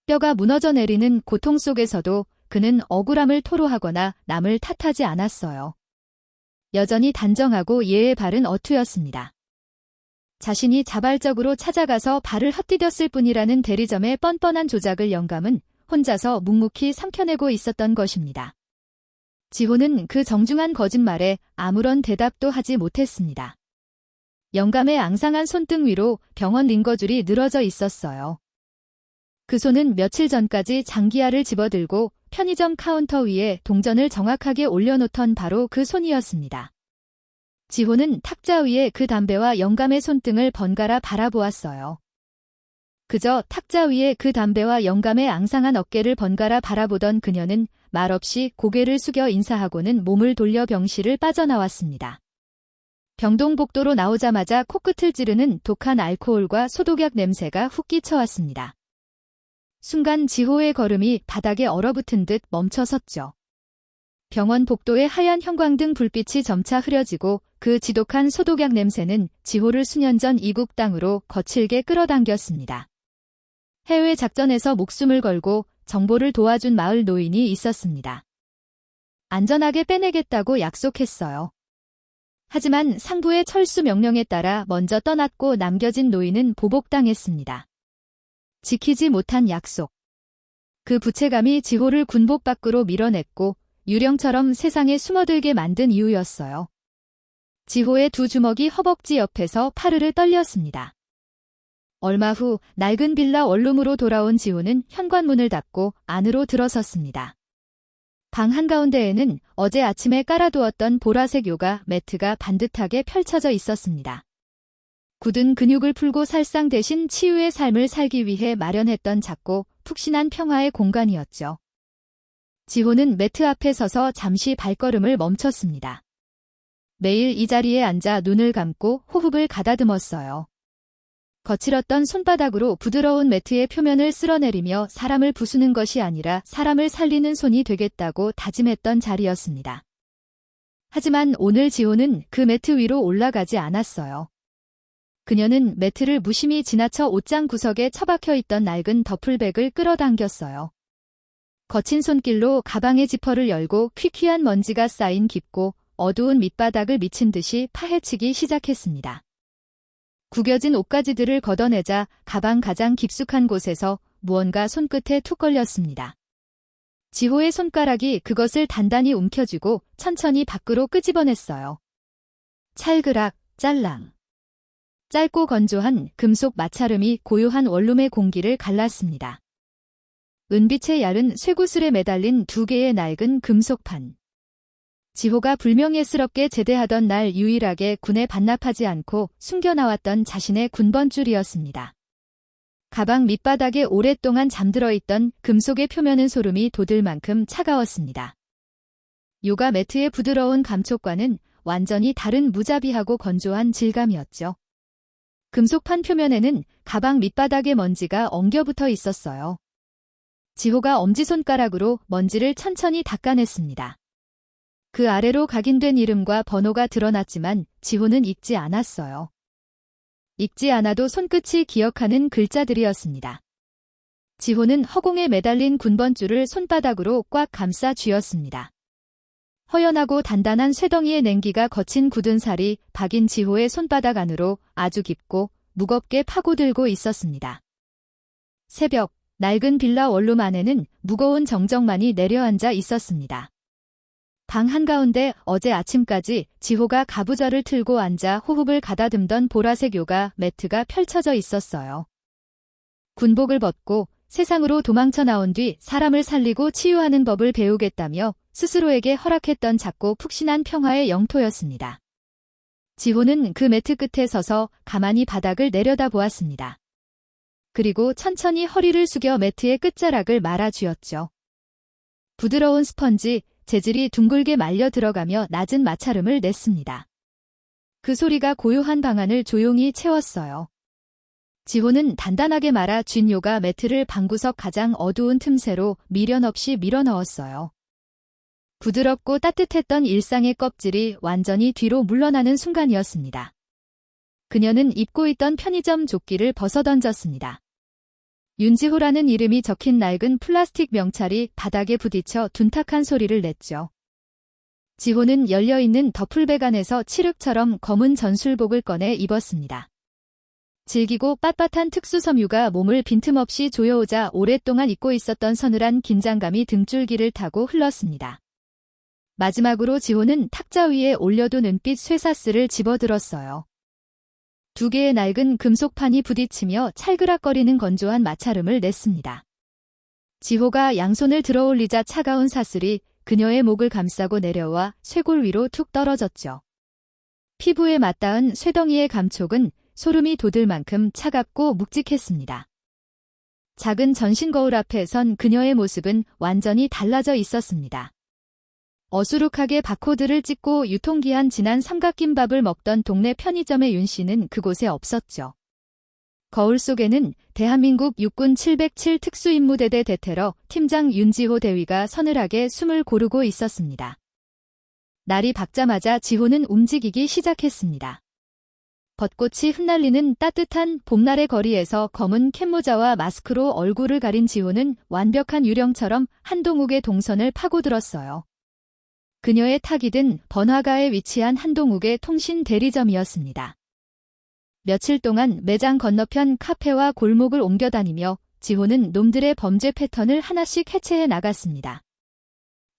뼈가 무너져 내리는 고통 속에서도 그는 억울함을 토로하거나 남을 탓하지 않았어요. 여전히 단정하고 예의 바른 어투였습니다. 자신이 자발적으로 찾아가서 발을 헛디뎠을 뿐이라는 대리점의 뻔뻔한 조작을 영감은 혼자서 묵묵히 삼켜내고 있었던 것입니다. 지호는 그 정중한 거짓말에 아무런 대답도 하지 못했습니다. 영감의 앙상한 손등 위로 병원 링거줄이 늘어져 있었어요. 그 손은 며칠 전까지 장기알을 집어들고 편의점 카운터 위에 동전을 정확하게 올려놓던 바로 그 손이었습니다. 지호는 탁자 위에 그 담배와 영감의 손등을 번갈아 바라보았어요. 그저 탁자 위에 그 담배와 영감의 앙상한 어깨를 번갈아 바라보던 그녀는 말없이 고개를 숙여 인사하고는 몸을 돌려 병실을 빠져나왔습니다. 병동복도로 나오자마자 코끝을 찌르는 독한 알코올과 소독약 냄새가 훅 끼쳐왔습니다. 순간 지호의 걸음이 바닥에 얼어붙은 듯 멈춰섰죠. 병원 복도에 하얀 형광등 불빛이 점차 흐려지고 그 지독한 소독약 냄새는 지호를 수년 전 이국 땅으로 거칠게 끌어당겼습니다. 해외 작전에서 목숨을 걸고 정보를 도와준 마을 노인이 있었습니다. 안전하게 빼내겠다고 약속했어요. 하지만 상부의 철수 명령에 따라 먼저 떠났고 남겨진 노인은 보복당했습니다. 지키지 못한 약속. 그 부채감이 지호를 군복 밖으로 밀어냈고 유령처럼 세상에 숨어들게 만든 이유였어요. 지호의 두 주먹이 허벅지 옆에서 파르르 떨렸습니다. 얼마 후 낡은 빌라 원룸으로 돌아온 지호는 현관문을 닫고 안으로 들어섰습니다. 방 한가운데에는 어제 아침에 깔아두었던 보라색 요가 매트가 반듯하게 펼쳐져 있었습니다. 굳은 근육을 풀고 살상 대신 치유의 삶을 살기 위해 마련했던 작고 푹신한 평화의 공간이었죠. 지호는 매트 앞에 서서 잠시 발걸음을 멈췄습니다. 매일 이 자리에 앉아 눈을 감고 호흡을 가다듬었어요. 거칠었던 손바닥으로 부드러운 매트의 표면을 쓸어내리며 사람을 부수는 것이 아니라 사람을 살리는 손이 되겠다고 다짐했던 자리였습니다. 하지만 오늘 지호는 그 매트 위로 올라가지 않았어요. 그녀는 매트를 무심히 지나쳐 옷장 구석에 처박혀 있던 낡은 더플백을 끌어당겼어요. 거친 손길로 가방의 지퍼를 열고 퀴퀴한 먼지가 쌓인 깊고 어두운 밑바닥을 미친 듯이 파헤치기 시작했습니다. 구겨진 옷가지들을 걷어내자 가방 가장 깊숙한 곳에서 무언가 손끝에 툭 걸렸습니다. 지호의 손가락이 그것을 단단히 움켜쥐고 천천히 밖으로 끄집어냈어요. 찰그락, 짤랑. 짧고 건조한 금속 마찰음이 고요한 원룸의 공기를 갈랐습니다. 은빛의 얇은 쇠구슬에 매달린 두 개의 낡은 금속판. 지호가 불명예스럽게 제대하던 날 유일하게 군에 반납하지 않고 숨겨나왔던 자신의 군번줄이었습니다. 가방 밑바닥에 오랫동안 잠들어 있던 금속의 표면은 소름이 돋을 만큼 차가웠습니다. 요가 매트의 부드러운 감촉과는 완전히 다른 무자비하고 건조한 질감이었죠. 금속판 표면에는 가방 밑바닥의 먼지가 엉겨붙어 있었어요. 지호가 엄지손가락으로 먼지를 천천히 닦아냈습니다. 그 아래로 각인된 이름과 번호가 드러났지만 지호는 읽지 않았어요. 읽지 않아도 손끝이 기억하는 글자들이었습니다. 지호는 허공에 매달린 군번줄을 손바닥으로 꽉 감싸 쥐었습니다. 허연하고 단단한 쇠덩이의 냉기가 거친 굳은 살이 박인 지호의 손바닥 안으로 아주 깊고 무겁게 파고들고 있었습니다. 새벽, 낡은 빌라 원룸 안에는 무거운 정적만이 내려앉아 있었습니다. 방 한가운데 어제 아침까지 지호가 가부좌를 틀고 앉아 호흡을 가다듬던 보라색 요가 매트가 펼쳐져 있었어요. 군복을 벗고 세상으로 도망쳐 나온 뒤 사람을 살리고 치유하는 법을 배우겠다며 스스로에게 허락했던 작고 푹신한 평화의 영토였습니다. 지호는 그 매트 끝에 서서 가만히 바닥을 내려다보았습니다. 그리고 천천히 허리를 숙여 매트의 끝자락을 말아쥐었죠. 부드러운 스펀지, 재질이 둥글게 말려 들어가며 낮은 마찰음을 냈습니다. 그 소리가 고요한 방안을 조용히 채웠어요. 지호는 단단하게 말아 쥔 요가 매트를 방구석 가장 어두운 틈새로 미련 없이 밀어넣었어요. 부드럽고 따뜻했던 일상의 껍질이 완전히 뒤로 물러나는 순간이었습니다. 그녀는 입고 있던 편의점 조끼를 벗어던졌습니다. 윤지호라는 이름이 적힌 낡은 플라스틱 명찰이 바닥에 부딪혀 둔탁한 소리를 냈죠. 지호는 열려있는 더플백 안에서 칠흑처럼 검은 전술복을 꺼내 입었습니다. 질기고 빳빳한 특수섬유가 몸을 빈틈없이 조여오자 오랫동안 잊고 있었던 서늘한 긴장감이 등줄기를 타고 흘렀습니다. 마지막으로 지호는 탁자 위에 올려둔 은빛 쇠사슬을 집어들었어요. 두 개의 낡은 금속판이 부딪히며 찰그락거리는 건조한 마찰음을 냈습니다. 지호가 양손을 들어올리자 차가운 사슬이 그녀의 목을 감싸고 내려와 쇄골 위로 툭 떨어졌죠. 피부에 맞닿은 쇠덩이의 감촉은 소름이 돋을 만큼 차갑고 묵직했습니다. 작은 전신 거울 앞에 선 그녀의 모습은 완전히 달라져 있었습니다. 어수룩하게 바코드를 찍고 유통기한 지난 삼각김밥을 먹던 동네 편의점의 윤 씨는 그곳에 없었죠. 거울 속에는 대한민국 육군 707 특수임무대대 대테러 팀장 윤지호 대위가 서늘하게 숨을 고르고 있었습니다. 날이 밝자마자 지호는 움직이기 시작했습니다. 벚꽃이 흩날리는 따뜻한 봄날의 거리에서 검은 캡모자와 마스크로 얼굴을 가린 지호는 완벽한 유령처럼 한동욱의 동선을 파고들었어요. 그녀의 타깃 든 번화가에 위치한 한동욱의 통신 대리점이었습니다. 며칠 동안 매장 건너편 카페와 골목을 옮겨다니며 지호는 놈들의 범죄 패턴을 하나씩 해체해 나갔습니다.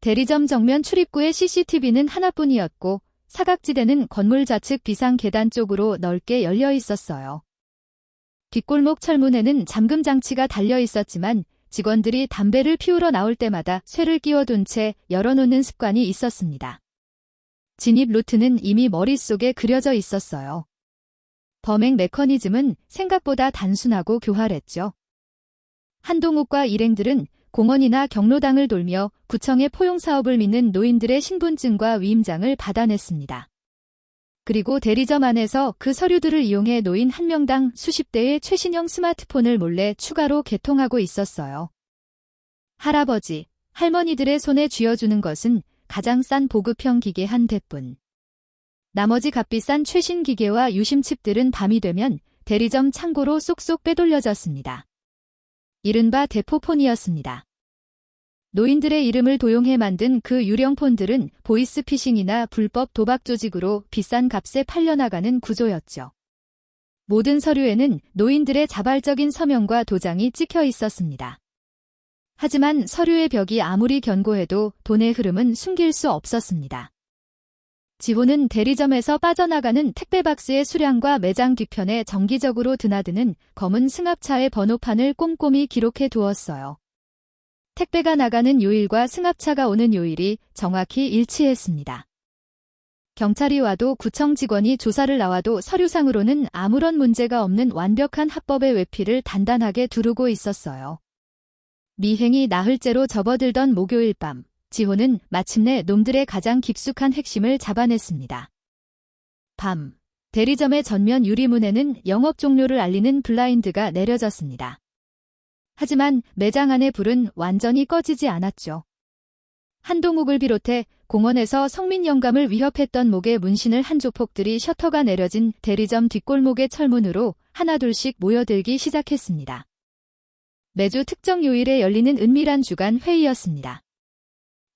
대리점 정면 출입구의 CCTV는 하나뿐이었고 사각지대는 건물 좌측 비상 계단 쪽으로 넓게 열려 있었어요. 뒷골목 철문에는 잠금 장치가 달려 있었지만 직원들이 담배를 피우러 나올 때마다 쇠를 끼워둔 채 열어놓는 습관이 있었습니다. 진입 루트는 이미 머릿속에 그려져 있었어요. 범행 메커니즘은 생각보다 단순하고 교활했죠. 한동욱과 일행들은 공원이나 경로당을 돌며 구청의 포용사업을 믿는 노인들의 신분증과 위임장을 받아냈습니다. 그리고 대리점 안에서 그 서류들을 이용해 노인 한 명당 수십 대의 최신형 스마트폰을 몰래 추가로 개통하고 있었어요. 할아버지, 할머니들의 손에 쥐어주는 것은 가장 싼 보급형 기계 한 대뿐. 나머지 값비싼 최신 기계와 유심칩들은 밤이 되면 대리점 창고로 쏙쏙 빼돌려졌습니다. 이른바 대포폰이었습니다. 노인들의 이름을 도용해 만든 그 유령폰들은 보이스피싱이나 불법 도박 조직으로 비싼 값에 팔려나가는 구조였죠. 모든 서류에는 노인들의 자발적인 서명과 도장이 찍혀 있었습니다. 하지만 서류의 벽이 아무리 견고해도 돈의 흐름은 숨길 수 없었습니다. 지호는 대리점에서 빠져나가는 택배 박스의 수량과 매장 뒤편에 정기적으로 드나드는 검은 승합차의 번호판을 꼼꼼히 기록해 두었어요. 택배가 나가는 요일과 승합차가 오는 요일이 정확히 일치했습니다. 경찰이 와도 구청 직원이 조사를 나와도 서류상으로는 아무런 문제가 없는 완벽한 합법의 외피를 단단하게 두르고 있었어요. 미행이 나흘째로 접어들던 목요일 밤, 지호는 마침내 놈들의 가장 깊숙한 핵심을 잡아냈습니다. 밤, 대리점의 전면 유리문에는 영업 종료를 알리는 블라인드가 내려졌습니다. 하지만 매장 안의 불은 완전히 꺼지지 않았죠. 한동욱을 비롯해 공원에서 성민 영감을 위협했던 목의 문신을 한 조폭들이 셔터가 내려진 대리점 뒷골목의 철문으로 하나둘씩 모여들기 시작했습니다. 매주 특정 요일에 열리는 은밀한 주간 회의였습니다.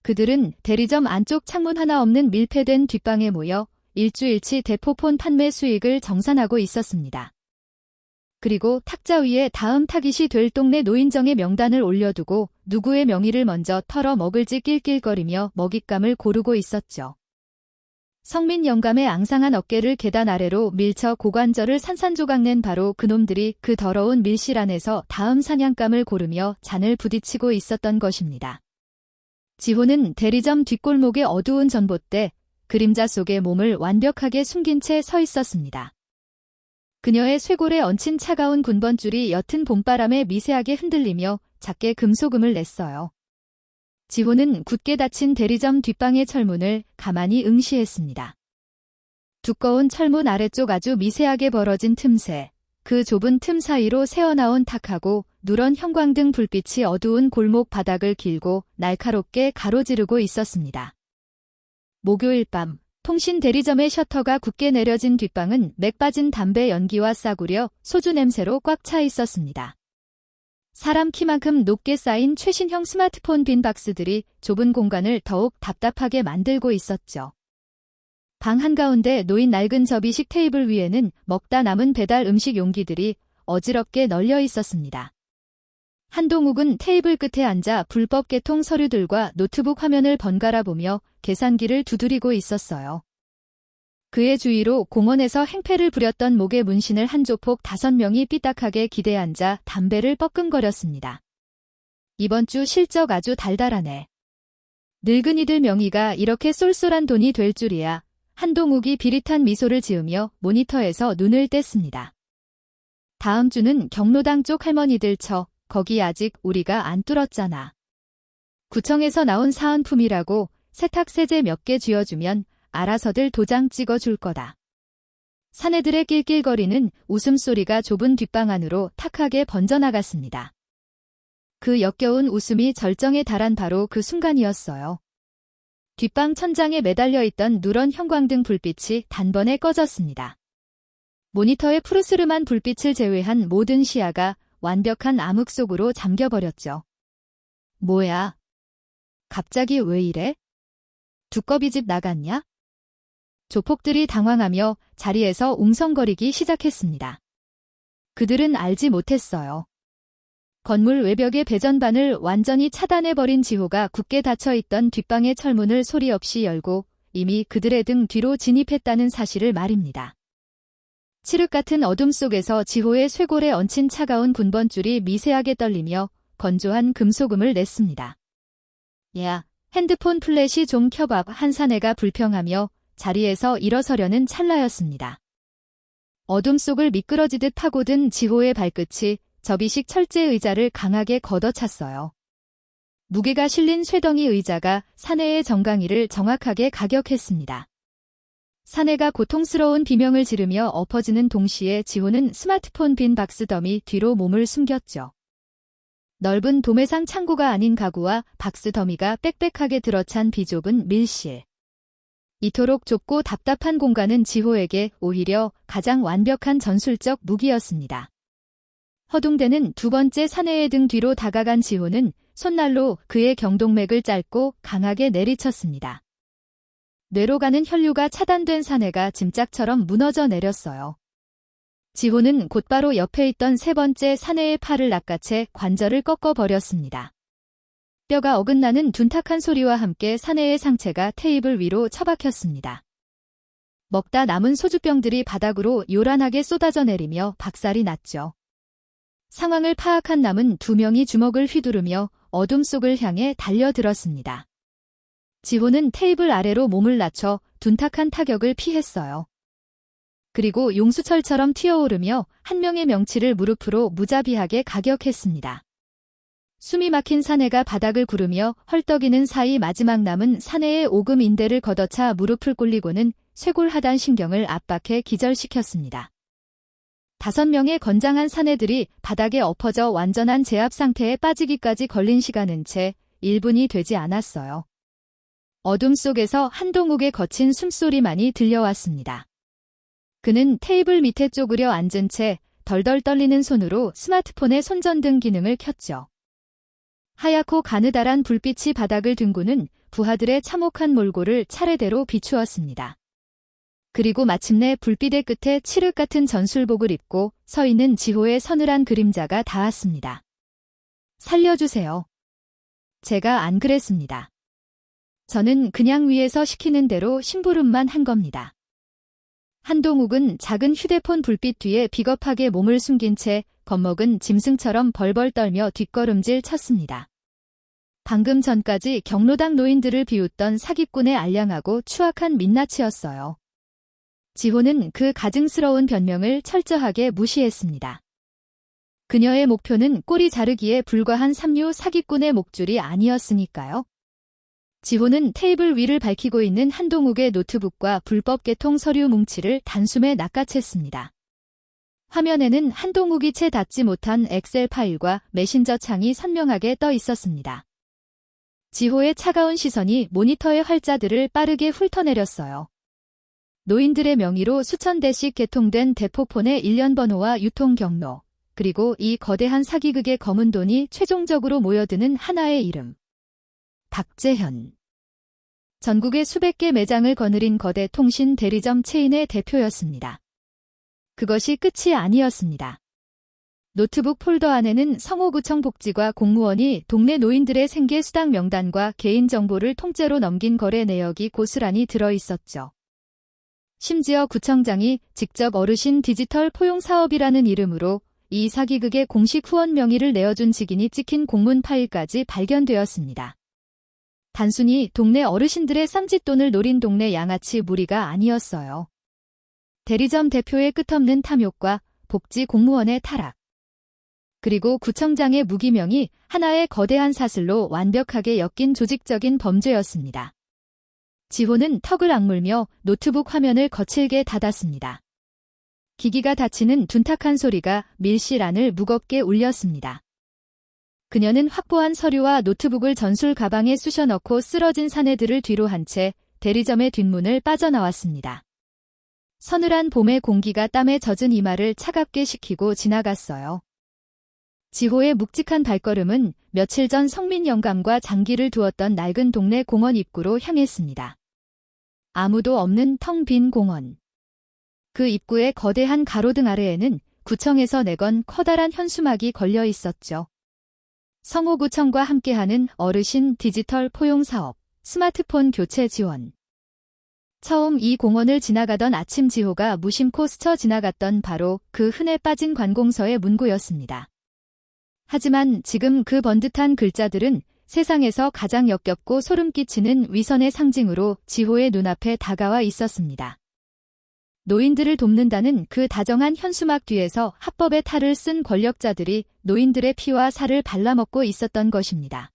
그들은 대리점 안쪽 창문 하나 없는 밀폐된 뒷방에 모여 일주일치 대포폰 판매 수익을 정산하고 있었습니다. 그리고 탁자 위에 다음 타깃이 될 동네 노인정의 명단을 올려두고 누구의 명의를 먼저 털어 먹을지 낄낄거리며 먹잇감을 고르고 있었죠. 성민 영감의 앙상한 어깨를 계단 아래로 밀쳐 고관절을 산산조각낸 바로 그놈들이 그 더러운 밀실 안에서 다음 사냥감을 고르며 잔을 부딪히고 있었던 것입니다. 지호는 대리점 뒷골목의 어두운 전봇대, 그림자 속에 몸을 완벽하게 숨긴 채 서 있었습니다. 그녀의 쇄골에 얹힌 차가운 군번줄이 옅은 봄바람에 미세하게 흔들리며 작게 금소금을 냈어요. 지호는 굳게 닫힌 대리점 뒷방의 철문을 가만히 응시했습니다. 두꺼운 철문 아래쪽 아주 미세하게 벌어진 틈새, 그 좁은 틈 사이로 새어나온 탁하고 누런 형광등 불빛이 어두운 골목 바닥을 길고 날카롭게 가로지르고 있었습니다. 목요일 밤, 통신 대리점의 셔터가 굳게 내려진 뒷방은 맥 빠진 담배 연기와 싸구려 소주 냄새로 꽉 차 있었습니다. 사람 키만큼 높게 쌓인 최신형 스마트폰 빈 박스들이 좁은 공간을 더욱 답답하게 만들고 있었죠. 방 한가운데 놓인 낡은 접이식 테이블 위에는 먹다 남은 배달 음식 용기들이 어지럽게 널려 있었습니다. 한동욱은 테이블 끝에 앉아 불법 개통 서류들과 노트북 화면을 번갈아 보며 계산기를 두드리고 있었어요. 그의 주위로 공원에서 행패를 부렸던 목에 문신을 한 조폭 5명이 삐딱하게 기대 앉아 담배를 뻐끔거렸습니다. 이번 주 실적 아주 달달하네. 늙은이들 명의가 이렇게 쏠쏠한 돈이 될 줄이야. 한동욱이 비릿한 미소를 지으며 모니터에서 눈을 뗐습니다. 다음 주는 경로당 쪽 할머니들 쳐. 거기 아직 우리가 안 뚫었잖아. 구청에서 나온 사은품이라고 세탁세제 몇 개 쥐어주면 알아서들 도장 찍어줄 거다. 사내들의 낄낄거리는 웃음소리가 좁은 뒷방 안으로 탁하게 번져나갔습니다. 그 역겨운 웃음이 절정에 달한 바로 그 순간이었어요. 뒷방 천장에 매달려 있던 누런 형광등 불빛이 단번에 꺼졌습니다. 모니터의 푸르스름한 불빛을 제외한 모든 시야가 완벽한 암흑 속으로 잠겨버렸죠. 뭐야? 갑자기 왜 이래? 두꺼비집 나갔냐? 조폭들이 당황하며 자리에서 웅성거리기 시작했습니다. 그들은 알지 못했어요. 건물 외벽의 배전반을 완전히 차단해버린 지호가 굳게 닫혀있던 뒷방의 철문을 소리 없이 열고 이미 그들의 등 뒤로 진입했다는 사실을 말입니다. 칠흑 같은 어둠 속에서 지호의 쇄골에 얹힌 차가운 군번줄이 미세하게 떨리며 건조한 금소금을 냈습니다. 야, 핸드폰 플래시 좀 켜봐. 한 사내가 불평하며 자리에서 일어서려는 찰나였습니다. 어둠 속을 미끄러지듯 파고든 지호의 발끝이 접이식 철제 의자를 강하게 걷어찼어요. 무게가 실린 쇠덩이 의자가 사내의 정강이를 정확하게 가격했습니다. 사내가 고통스러운 비명을 지르며 엎어지는 동시에 지호는 스마트폰 빈 박스 더미 뒤로 몸을 숨겼죠. 넓은 도매상 창고가 아닌 가구와 박스 더미가 빽빽하게 들어찬 비좁은 밀실. 이토록 좁고 답답한 공간은 지호에게 오히려 가장 완벽한 전술적 무기였습니다. 허둥대는 두 번째 사내의 등 뒤로 다가간 지호는 손날로 그의 경동맥을 짧고 강하게 내리쳤습니다. 뇌로 가는 혈류가 차단된 사내가 짐짝처럼 무너져 내렸어요. 지호는 곧바로 옆에 있던 세 번째 사내의 팔을 낚아채 관절을 꺾어버렸습니다. 뼈가 어긋나는 둔탁한 소리와 함께 사내의 상체가 테이블 위로 처박혔습니다. 먹다 남은 소주병들이 바닥으로 요란하게 쏟아져 내리며 박살이 났죠. 상황을 파악한 남은 두 명이 주먹을 휘두르며 어둠 속을 향해 달려들었습니다. 지호는 테이블 아래로 몸을 낮춰 둔탁한 타격을 피했어요. 그리고 용수철처럼 튀어오르며 한 명의 명치를 무릎으로 무자비하게 가격했습니다. 숨이 막힌 사내가 바닥을 구르며 헐떡이는 사이 마지막 남은 사내의 오금 인대를 걷어차 무릎을 꿇리고는 쇄골 하단 신경을 압박해 기절시켰습니다. 5명의 건장한 사내들이 바닥에 엎어져 완전한 제압 상태에 빠지기까지 걸린 시간은 채 1분이 되지 않았어요. 어둠 속에서 한동욱의 거친 숨소리만이 들려왔습니다. 그는 테이블 밑에 쪼그려 앉은 채 덜덜 떨리는 손으로 스마트폰의 손전등 기능을 켰죠. 하얗고 가느다란 불빛이 바닥을 뒹구는 부하들의 참혹한 몰골을 차례대로 비추었습니다. 그리고 마침내 불빛의 끝에 칠흑 같은 전술복을 입고 서 있는 지호의 서늘한 그림자가 닿았습니다. 살려주세요. 제가 안 그랬습니다. 저는 그냥 위에서 시키는 대로 심부름만 한 겁니다. 한동욱은 작은 휴대폰 불빛 뒤에 비겁하게 몸을 숨긴 채 겁먹은 짐승처럼 벌벌 떨며 뒷걸음질 쳤습니다. 방금 전까지 경로당 노인들을 비웃던 사기꾼의 알량하고 추악한 민낯이었어요. 지호는 그 가증스러운 변명을 철저하게 무시했습니다. 그녀의 목표는 꼬리 자르기에 불과한 삼류 사기꾼의 목줄이 아니었으니까요. 지호는 테이블 위를 밝히고 있는 한동욱의 노트북과 불법 개통 서류 뭉치를 단숨에 낚아챘습니다. 화면에는 한동욱이 채 닫지 못한 엑셀 파일과 메신저 창이 선명하게 떠 있었습니다. 지호의 차가운 시선이 모니터의 활자들을 빠르게 훑어내렸어요. 노인들의 명의로 수천 대씩 개통된 대포폰의 일련 번호와 유통 경로, 그리고 이 거대한 사기극의 검은 돈이 최종적으로 모여드는 하나의 이름. 박재현. 전국의 수백 개 매장을 거느린 거대 통신 대리점 체인의 대표였습니다. 그것이 끝이 아니었습니다. 노트북 폴더 안에는 성호구청 복지과 공무원이 동네 노인들의 생계 수당 명단과 개인정보를 통째로 넘긴 거래 내역이 고스란히 들어있었죠. 심지어 구청장이 직접 어르신 디지털 포용 사업이라는 이름으로 이 사기극의 공식 후원 명의를 내어준 직인이 찍힌 공문 파일까지 발견되었습니다. 단순히 동네 어르신들의 쌈짓돈을 노린 동네 양아치 무리가 아니었어요. 대리점 대표의 끝없는 탐욕과 복지 공무원의 타락, 그리고 구청장의 무기명이 하나의 거대한 사슬로 완벽하게 엮인 조직적인 범죄였습니다. 지호는 턱을 악물며 노트북 화면을 거칠게 닫았습니다. 기기가 닫히는 둔탁한 소리가 밀실 안을 무겁게 울렸습니다. 그녀는 확보한 서류와 노트북을 전술 가방에 쑤셔 넣고 쓰러진 사내들을 뒤로 한 채 대리점의 뒷문을 빠져나왔습니다. 서늘한 봄의 공기가 땀에 젖은 이마를 차갑게 식히고 지나갔어요. 지호의 묵직한 발걸음은 며칠 전 성민 영감과 장기를 두었던 낡은 동네 공원 입구로 향했습니다. 아무도 없는 텅 빈 공원. 그 입구의 거대한 가로등 아래에는 구청에서 내건 커다란 현수막이 걸려 있었죠. 성호구청과 함께하는 어르신 디지털 포용 사업, 스마트폰 교체 지원. 처음 이 공원을 지나가던 아침 지호가 무심코 스쳐 지나갔던 바로 그 흔해 빠진 관공서의 문구였습니다. 하지만 지금 그 번듯한 글자들은 세상에서 가장 역겹고 소름 끼치는 위선의 상징으로 지호의 눈앞에 다가와 있었습니다. 노인들을 돕는다는 그 다정한 현수막 뒤에서 합법의 탈을 쓴 권력자들이 노인들의 피와 살을 발라먹고 있었던 것입니다.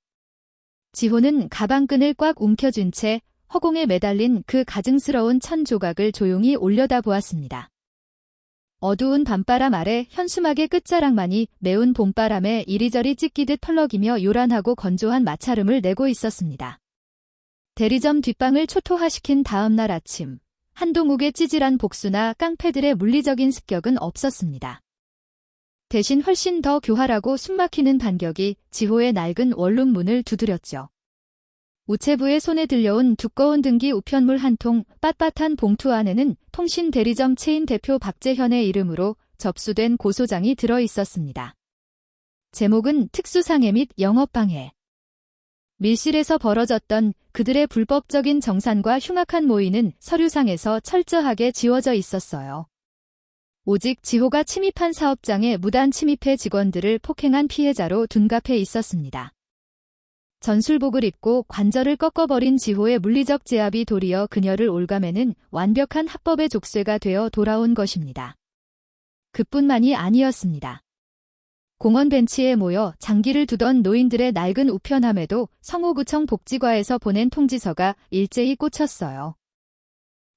지호는 가방끈을 꽉 움켜쥔 채 허공에 매달린 그 가증스러운 천 조각을 조용히 올려다보았습니다. 어두운 밤바람 아래 현수막의 끝자락만이 매운 봄바람에 이리저리 찢기듯 펄럭이며 요란하고 건조한 마찰음을 내고 있었습니다. 대리점 뒷방을 초토화시킨 다음 날 아침, 한동욱의 찌질한 복수나 깡패들의 물리적인 습격은 없었습니다. 대신 훨씬 더 교활하고 숨막히는 반격이 지호의 낡은 원룸 문을 두드렸죠. 우체부의 손에 들려온 두꺼운 등기 우편물 한 통, 빳빳한 봉투 안에는 통신 대리점 체인 대표 박재현의 이름으로 접수된 고소장이 들어 있었습니다. 제목은 특수상해 및 영업방해. 밀실에서 벌어졌던 그들의 불법적인 정산과 흉악한 모의는 서류상에서 철저하게 지워져 있었어요. 오직 지호가 침입한 사업장에 무단 침입해 직원들을 폭행한 피해자로 둔갑해 있었습니다. 전술복을 입고 관절을 꺾어버린 지호의 물리적 제압이 도리어 그녀를 올가매는 완벽한 합법의 족쇄가 되어 돌아온 것입니다. 그뿐만이 아니었습니다. 공원 벤치에 모여 장기를 두던 노인들의 낡은 우편함에도 성호구청 복지과에서 보낸 통지서가 일제히 꽂혔어요.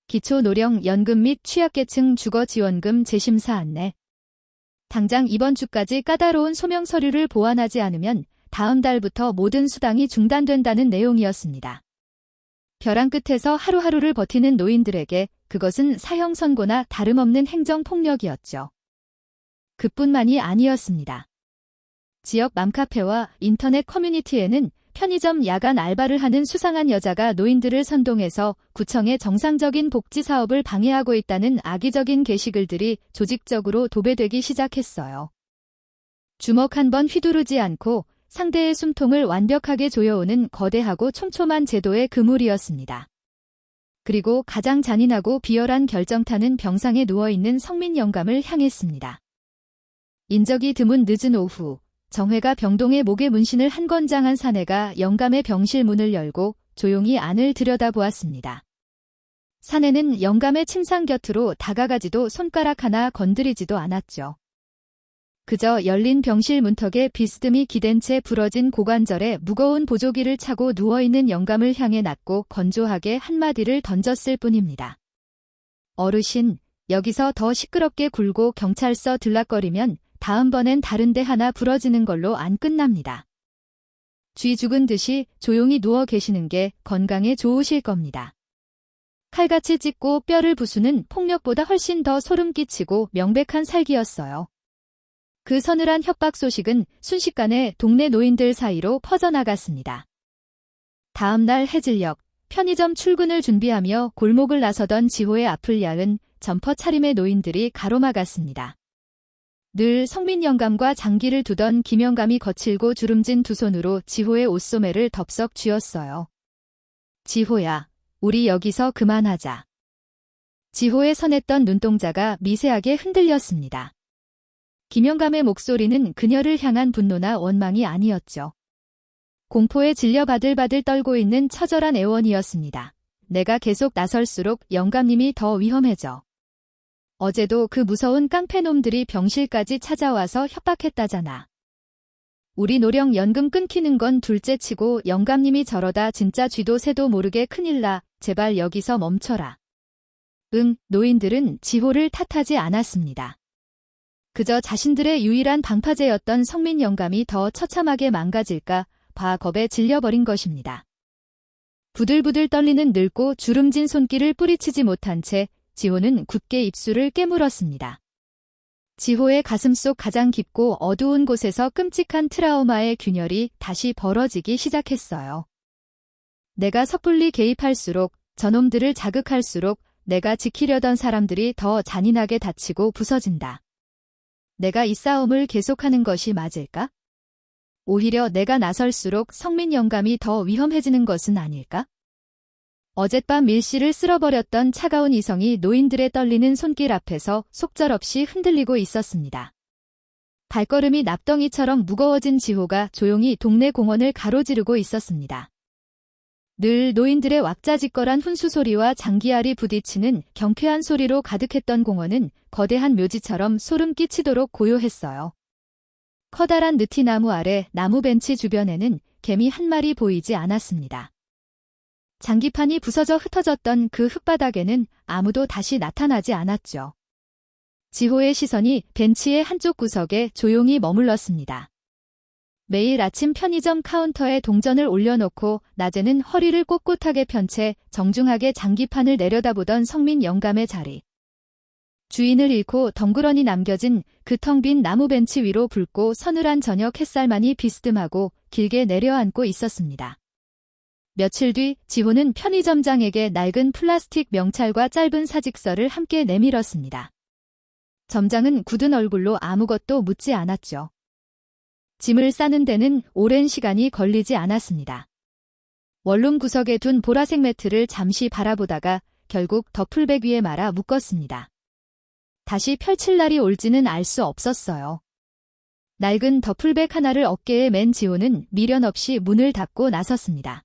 기초노령연금 및 취약계층 주거지원금 재심사 안내. 당장 이번 주까지 까다로운 소명 서류를 보완하지 않으면 다음 달부터 모든 수당이 중단된다는 내용이었습니다. 벼랑 끝에서 하루하루를 버티는 노인들에게 그것은 사형 선고나 다름없는 행정폭력이었죠. 그뿐만이 아니었습니다. 지역 맘카페와 인터넷 커뮤니티에는 편의점 야간 알바를 하는 수상한 여자가 노인들을 선동해서 구청의 정상적인 복지 사업을 방해하고 있다는 악의적인 게시글들이 조직적으로 도배되기 시작했어요. 주먹 한 번 휘두르지 않고 상대의 숨통을 완벽하게 조여오는 거대하고 촘촘한 제도의 그물이었습니다. 그리고 가장 잔인하고 비열한 결정타는 병상에 누워있는 성민 영감을 향했습니다. 인적이 드문 늦은 오후, 정회가 병동의 목에 문신을 한 건장한 사내가 영감의 병실 문을 열고 조용히 안을 들여다보았습니다. 사내는 영감의 침상 곁으로 다가가지도 손가락 하나 건드리지도 않았죠. 그저 열린 병실 문턱에 비스듬히 기댄 채 부러진 고관절에 무거운 보조기를 차고 누워있는 영감을 향해 낮고 건조하게 한마디를 던졌을 뿐입니다. 어르신, 여기서 더 시끄럽게 굴고 경찰서 들락거리면 다음번엔 다른 데 하나 부러지는 걸로 안 끝납니다. 쥐 죽은 듯이 조용히 누워 계시는 게 건강에 좋으실 겁니다. 칼같이 찢고 뼈를 부수는 폭력보다 훨씬 더 소름 끼치고 명백한 살기였어요. 그 서늘한 협박 소식은 순식간에 동네 노인들 사이로 퍼져나갔습니다. 다음 날 해질녘 편의점 출근을 준비하며 골목을 나서던 지호의 앞을 야은 점퍼 차림의 노인들이 가로막았습니다. 늘 성민 영감과 장기를 두던 김영감이 거칠고 주름진 두 손으로 지호의 옷소매를 덥석 쥐었어요. 지호야, 우리 여기서 그만하자. 지호의 선했던 눈동자가 미세하게 흔들렸습니다. 김영감의 목소리는 그녀를 향한 분노나 원망이 아니었죠. 공포에 질려 바들바들 떨고 있는 처절한 애원이었습니다. 내가 계속 나설수록 영감님이 더 위험해져. 어제도 그 무서운 깡패놈들이 병실까지 찾아와서 협박했다잖아. 우리 노령 연금 끊기는 건 둘째치고 영감님이 저러다 진짜 쥐도 새도 모르게 큰일 나. 제발 여기서 멈춰라. 노인들은 지호를 탓하지 않았습니다. 그저 자신들의 유일한 방파제였던 성민 영감이 더 처참하게 망가질까 봐 겁에 질려버린 것입니다. 부들부들 떨리는 늙고 주름진 손길을 뿌리치지 못한 채 지호는 굳게 입술을 깨물었습니다. 지호의 가슴속 가장 깊고 어두운 곳에서 끔찍한 트라우마의 균열이 다시 벌어지기 시작했어요. 내가 섣불리 개입할수록 저놈들을 자극할수록 내가 지키려던 사람들이 더 잔인하게 다치고 부서진다. 내가 이 싸움을 계속하는 것이 맞을까? 오히려 내가 나설수록 성민 영감이 더 위험해지는 것은 아닐까? 어젯밤 밀실을 쓸어버렸던 차가운 이성이 노인들의 떨리는 손길 앞에서 속절없이 흔들리고 있었습니다. 발걸음이 납덩이처럼 무거워진 지호가 조용히 동네 공원을 가로지르고 있었습니다. 늘 노인들의 왁자지껄한 훈수 소리와 장기알이 부딪히는 경쾌한 소리로 가득했던 공원은 거대한 묘지처럼 소름 끼치도록 고요했어요. 커다란 느티나무 아래 나무 벤치 주변에는 개미 한 마리 보이지 않았습니다. 장기판이 부서져 흩어졌던 그 흙바닥에는 아무도 다시 나타나지 않았죠. 지호의 시선이 벤치의 한쪽 구석에 조용히 머물렀습니다. 매일 아침 편의점 카운터에 동전을 올려놓고 낮에는 허리를 꼿꼿하게 편 채 정중하게 장기판을 내려다보던 성민 영감의 자리. 주인을 잃고 덩그러니 남겨진 그 텅 빈 나무 벤치 위로 붉고 서늘한 저녁 햇살만이 비스듬하고 길게 내려앉고 있었습니다. 며칠 뒤 지호는 편의점장에게 낡은 플라스틱 명찰과 짧은 사직서를 함께 내밀었습니다. 점장은 굳은 얼굴로 아무것도 묻지 않았죠. 짐을 싸는 데는 오랜 시간이 걸리지 않았습니다. 원룸 구석에 둔 보라색 매트를 잠시 바라보다가 결국 더플백 위에 말아 묶었습니다. 다시 펼칠 날이 올지는 알 수 없었어요. 낡은 더플백 하나를 어깨에 맨 지호는 미련 없이 문을 닫고 나섰습니다.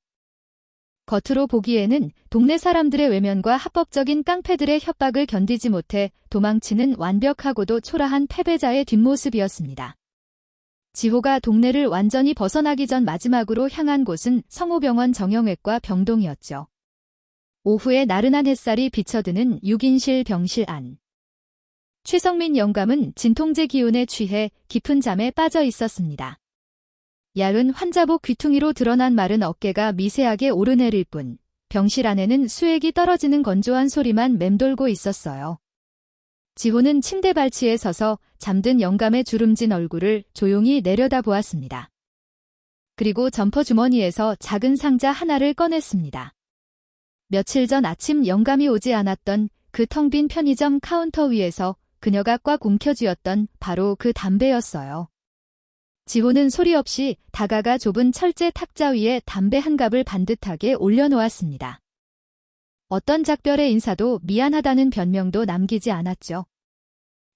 겉으로 보기에는 동네 사람들의 외면과 합법적인 깡패들의 협박을 견디지 못해 도망치는 완벽하고도 초라한 패배자의 뒷모습이었습니다. 지호가 동네를 완전히 벗어나기 전 마지막으로 향한 곳은 성호병원 정형외과 병동이었죠. 오후에 나른한 햇살이 비쳐드는 6인실 병실 안. 최성민 영감은 진통제 기운에 취해 깊은 잠에 빠져 있었습니다. 얇은 환자복 귀퉁이로 드러난 마른 어깨가 미세하게 오르내릴 뿐 병실 안에는 수액이 떨어지는 건조한 소리만 맴돌고 있었어요. 지호는 침대 발치에 서서 잠든 영감의 주름진 얼굴을 조용히 내려다보았습니다. 그리고 점퍼 주머니에서 작은 상자 하나를 꺼냈습니다. 며칠 전 아침 영감이 오지 않았던 그 텅 빈 편의점 카운터 위에서 그녀가 꽉 움켜쥐었던 바로 그 담배였어요. 지호는 소리 없이 다가가 좁은 철제 탁자 위에 담배 한 갑을 반듯하게 올려놓았습니다. 어떤 작별의 인사도 미안하다는 변명도 남기지 않았죠.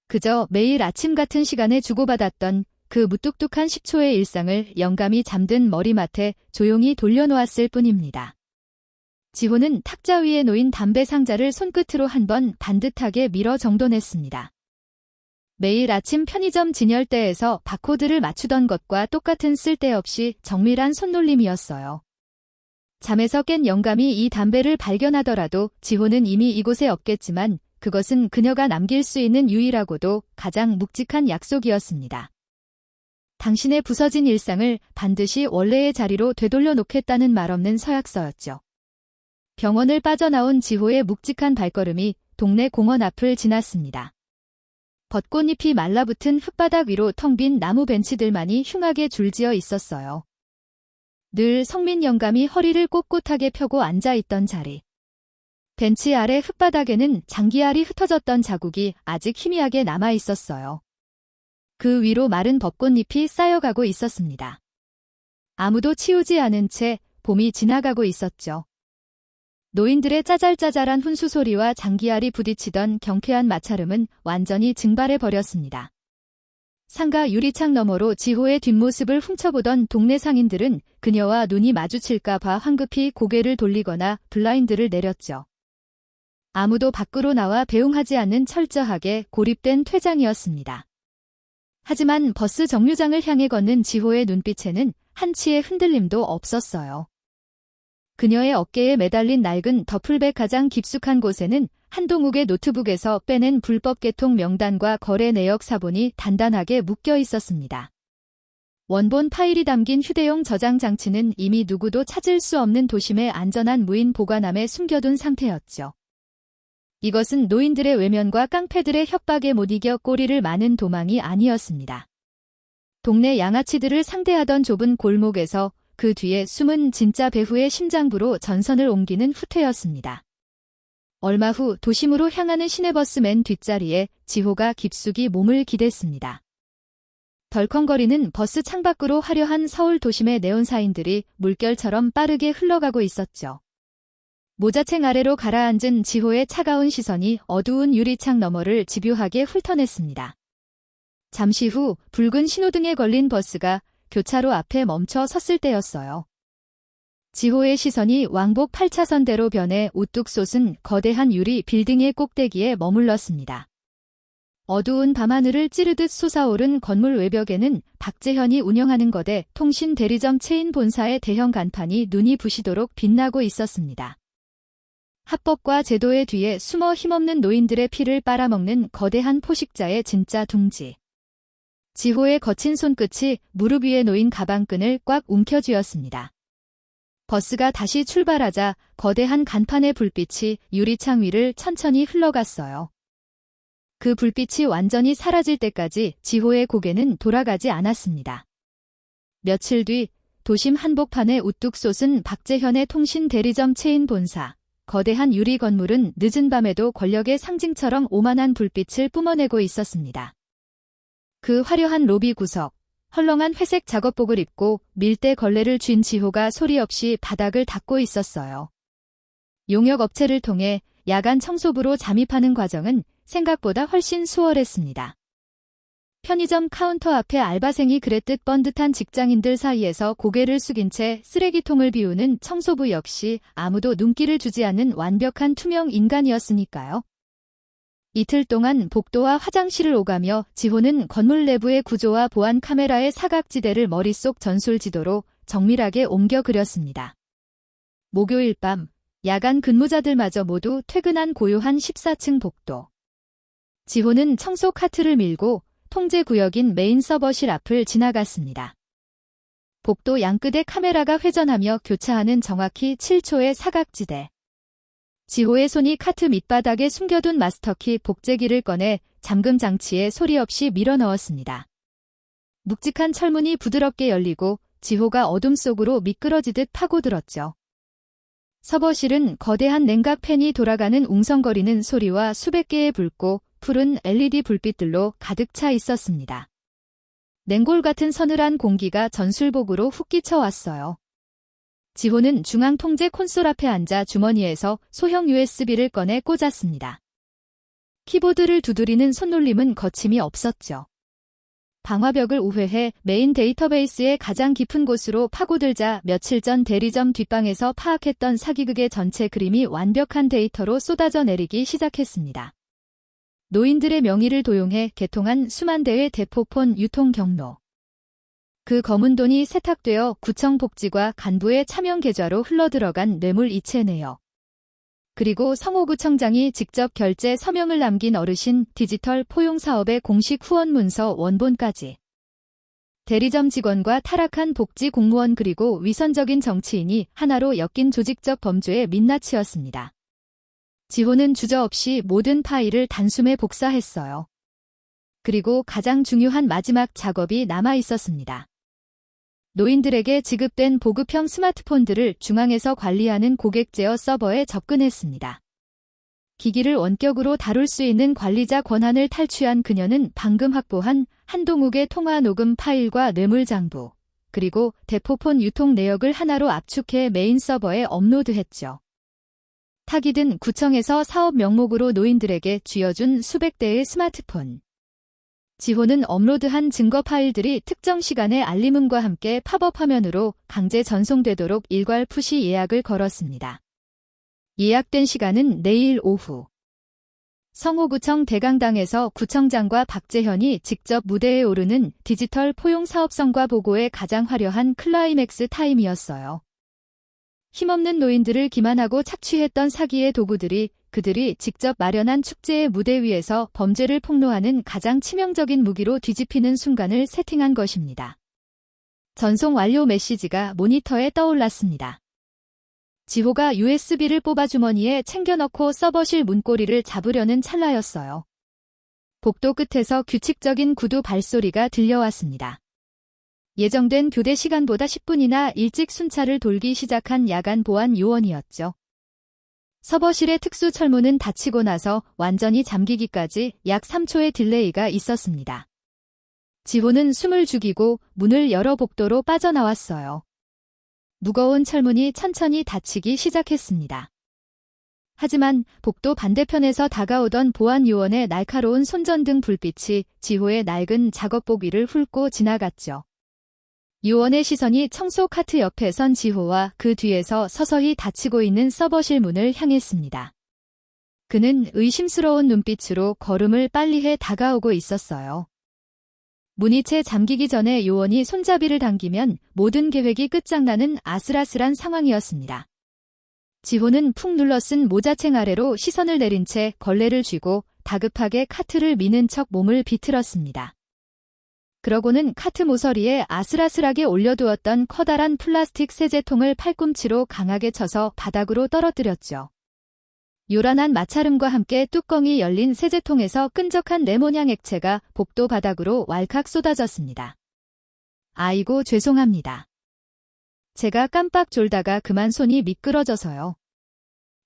그저 매일 아침 같은 시간에 주고받았던 그 무뚝뚝한 10초의 일상을 영감이 잠든 머리맡에 조용히 돌려놓았을 뿐입니다. 지호는 탁자 위에 놓인 담배 상자를 손끝으로 한번 반듯하게 밀어 정돈했습니다. 매일 아침 편의점 진열대에서 바코드를 맞추던 것과 똑같은 쓸데없이 정밀한 손놀림이었어요. 잠에서 깬 영감이 이 담배를 발견하더라도 지호는 이미 이곳에 없겠지만 그것은 그녀가 남길 수 있는 유일하고도 가장 묵직한 약속이었습니다. 당신의 부서진 일상을 반드시 원래의 자리로 되돌려 놓겠다는 말없는 서약서였죠. 병원을 빠져나온 지호의 묵직한 발걸음이 동네 공원 앞을 지났습니다. 벚꽃잎이 말라붙은 흙바닥 위로 텅 빈 나무 벤치들만이 흉하게 줄지어 있었어요. 늘 성민 영감이 허리를 꼿꼿하게 펴고 앉아있던 자리. 벤치 아래 흙바닥에는 장기알이 흩어졌던 자국이 아직 희미하게 남아있었어요. 그 위로 마른 벚꽃잎이 쌓여가고 있었습니다. 아무도 치우지 않은 채 봄이 지나가고 있었죠. 노인들의 짜잘짜잘한 훈수 소리와 장기알이 부딪히던 경쾌한 마찰음은 완전히 증발해버렸습니다. 상가 유리창 너머로 지호의 뒷모습을 훔쳐보던 동네 상인들은 그녀와 눈이 마주칠까 봐 황급히 고개를 돌리거나 블라인드를 내렸죠. 아무도 밖으로 나와 배웅하지 않는 철저하게 고립된 퇴장이었습니다. 하지만 버스 정류장을 향해 걷는 지호의 눈빛에는 한치의 흔들림도 없었어요. 그녀의 어깨에 매달린 낡은 더플백 가장 깊숙한 곳에는 한동욱의 노트북에서 빼낸 불법 개통 명단과 거래 내역 사본이 단단하게 묶여 있었습니다. 원본 파일이 담긴 휴대용 저장 장치는 이미 누구도 찾을 수 없는 도심의 안전한 무인 보관함에 숨겨둔 상태였죠. 이것은 노인들의 외면과 깡패들의 협박에 못 이겨 꼬리를 마는 도망이 아니었습니다. 동네 양아치들을 상대하던 좁은 골목에서 그 뒤에 숨은 진짜 배후의 심장부로 전선을 옮기는 후퇴였습니다. 얼마 후 도심으로 향하는 시내버스 맨 뒷자리에 지호가 깊숙이 몸을 기댔습니다. 덜컹거리는 버스 창밖으로 화려한 서울 도심의 네온사인들이 물결처럼 빠르게 흘러가고 있었죠. 모자챙 아래로 가라앉은 지호의 차가운 시선이 어두운 유리창 너머를 집요하게 훑어냈습니다. 잠시 후 붉은 신호등에 걸린 버스가 교차로 앞에 멈춰 섰을 때였어요. 지호의 시선이 왕복 8차선대로 변해 우뚝 솟은 거대한 유리 빌딩의 꼭대기에 머물렀습니다. 어두운 밤하늘을 찌르듯 솟아오른 건물 외벽에는 박재현이 운영하는 거대 통신 대리점 체인 본사의 대형 간판이 눈이 부시도록 빛나고 있었습니다. 합법과 제도의 뒤에 숨어 힘없는 노인들의 피를 빨아먹는 거대한 포식자의 진짜 둥지. 지호의 거친 손끝이 무릎 위에 놓인 가방끈을 꽉 움켜쥐었습니다. 버스가 다시 출발하자 거대한 간판의 불빛이 유리창 위를 천천히 흘러갔어요. 그 불빛이 완전히 사라질 때까지 지호의 고개는 돌아가지 않았습니다. 며칠 뒤 도심 한복판에 우뚝 솟은 박재현의 통신 대리점 체인 본사. 거대한 유리 건물은 늦은 밤에도 권력의 상징처럼 오만한 불빛을 뿜어내고 있었습니다. 그 화려한 로비 구석, 헐렁한 회색 작업복을 입고 밀대 걸레를 쥔 지호가 소리 없이 바닥을 닦고 있었어요. 용역업체를 통해 야간 청소부로 잠입하는 과정은 생각보다 훨씬 수월했습니다. 편의점 카운터 앞에 알바생이 그랬듯 뻔듯한 직장인들 사이에서 고개를 숙인 채 쓰레기통을 비우는 청소부 역시 아무도 눈길을 주지 않는 완벽한 투명 인간이었으니까요. 이틀 동안 복도와 화장실을 오가며 지호는 건물 내부의 구조와 보안 카메라의 사각지대를 머릿속 전술지도로 정밀하게 옮겨 그렸습니다. 목요일 밤, 야간 근무자들마저 모두 퇴근한 고요한 14층 복도. 지호는 청소 카트를 밀고 통제구역인 메인 서버실 앞을 지나갔습니다. 복도 양끝에 카메라가 회전하며 교차하는 정확히 7초의 사각지대. 지호의 손이 카트 밑바닥에 숨겨둔 마스터키 복제기를 꺼내 잠금 장치에 소리 없이 밀어 넣었습니다. 묵직한 철문이 부드럽게 열리고 지호가 어둠 속으로 미끄러지듯 파고들었죠. 서버실은 거대한 냉각 팬이 돌아가는 웅성거리는 소리와 수백 개의 붉고 푸른 LED 불빛들로 가득 차 있었습니다. 냉골 같은 서늘한 공기가 전술복으로 훅 끼쳐왔어요. 지호는 중앙 통제 콘솔 앞에 앉아 주머니에서 소형 USB를 꺼내 꽂았습니다. 키보드를 두드리는 손놀림은 거침이 없었죠. 방화벽을 우회해 메인 데이터베이스의 가장 깊은 곳으로 파고들자 며칠 전 대리점 뒷방에서 파악했던 사기극의 전체 그림이 완벽한 데이터로 쏟아져 내리기 시작했습니다. 노인들의 명의를 도용해 개통한 수만 대의 대포폰 유통 경로. 그 검은 돈이 세탁되어 구청 복지과 간부의 차명 계좌로 흘러들어간 뇌물 이체 내역. 그리고 성호구청장이 직접 결제 서명을 남긴 어르신 디지털 포용 사업의 공식 후원 문서 원본까지. 대리점 직원과 타락한 복지 공무원 그리고 위선적인 정치인이 하나로 엮인 조직적 범죄의 민낯이었습니다. 지호는 주저없이 모든 파일을 단숨에 복사했어요. 그리고 가장 중요한 마지막 작업이 남아 있었습니다. 노인들에게 지급된 보급형 스마트폰들을 중앙에서 관리하는 고객 제어 서버에 접근했습니다. 기기를 원격으로 다룰 수 있는 관리자 권한을 탈취한 그녀는 방금 확보한 한동욱의 통화 녹음 파일과 뇌물장부, 그리고 대포폰 유통 내역을 하나로 압축해 메인 서버에 업로드했죠. 탁이 든 구청에서 사업 명목으로 노인들에게 쥐어준 수백 대의 스마트폰. 지호는 업로드한 증거 파일들이 특정 시간에 알림음과 함께 팝업 화면으로 강제 전송되도록 일괄 푸시 예약을 걸었습니다. 예약된 시간은 내일 오후. 성호구청 대강당에서 구청장과 박재현이 직접 무대에 오르는 디지털 포용 사업성과 보고의 가장 화려한 클라이맥스 타임이었어요. 힘없는 노인들을 기만하고 착취했던 사기의 도구들이 그들이 직접 마련한 축제의 무대 위에서 범죄를 폭로하는 가장 치명적인 무기로 뒤집히는 순간을 세팅한 것입니다. 전송 완료 메시지가 모니터에 떠올랐습니다. 지호가 USB를 뽑아 주머니에 챙겨 넣고 서버실 문고리를 잡으려는 찰나였어요. 복도 끝에서 규칙적인 구두 발소리가 들려왔습니다. 예정된 교대 시간보다 10분이나 일찍 순찰을 돌기 시작한 야간 보안 요원이었죠. 서버실의 특수 철문은 닫히고 나서 완전히 잠기기까지 약 3초의 딜레이가 있었습니다. 지호는 숨을 죽이고 문을 열어 복도로 빠져나왔어요. 무거운 철문이 천천히 닫히기 시작했습니다. 하지만 복도 반대편에서 다가오던 보안 요원의 날카로운 손전등 불빛이 지호의 낡은 작업복 위를 훑고 지나갔죠. 요원의 시선이 청소 카트 옆에 선 지호와 그 뒤에서 서서히 닫히고 있는 서버실 문을 향했습니다. 그는 의심스러운 눈빛으로 걸음을 빨리해 다가오고 있었어요. 문이 채 잠기기 전에 요원이 손잡이를 당기면 모든 계획이 끝장나는 아슬아슬한 상황이었습니다. 지호는 푹 눌러쓴 모자챙 아래로 시선을 내린 채 걸레를 쥐고 다급하게 카트를 미는 척 몸을 비틀었습니다. 그러고는 카트 모서리에 아슬아슬하게 올려두었던 커다란 플라스틱 세제통을 팔꿈치로 강하게 쳐서 바닥으로 떨어뜨렸죠. 요란한 마찰음과 함께 뚜껑이 열린 세제통에서 끈적한 레몬향 액체가 복도 바닥으로 왈칵 쏟아졌습니다. 아이고 죄송합니다. 제가 깜빡 졸다가 그만 손이 미끄러져서요.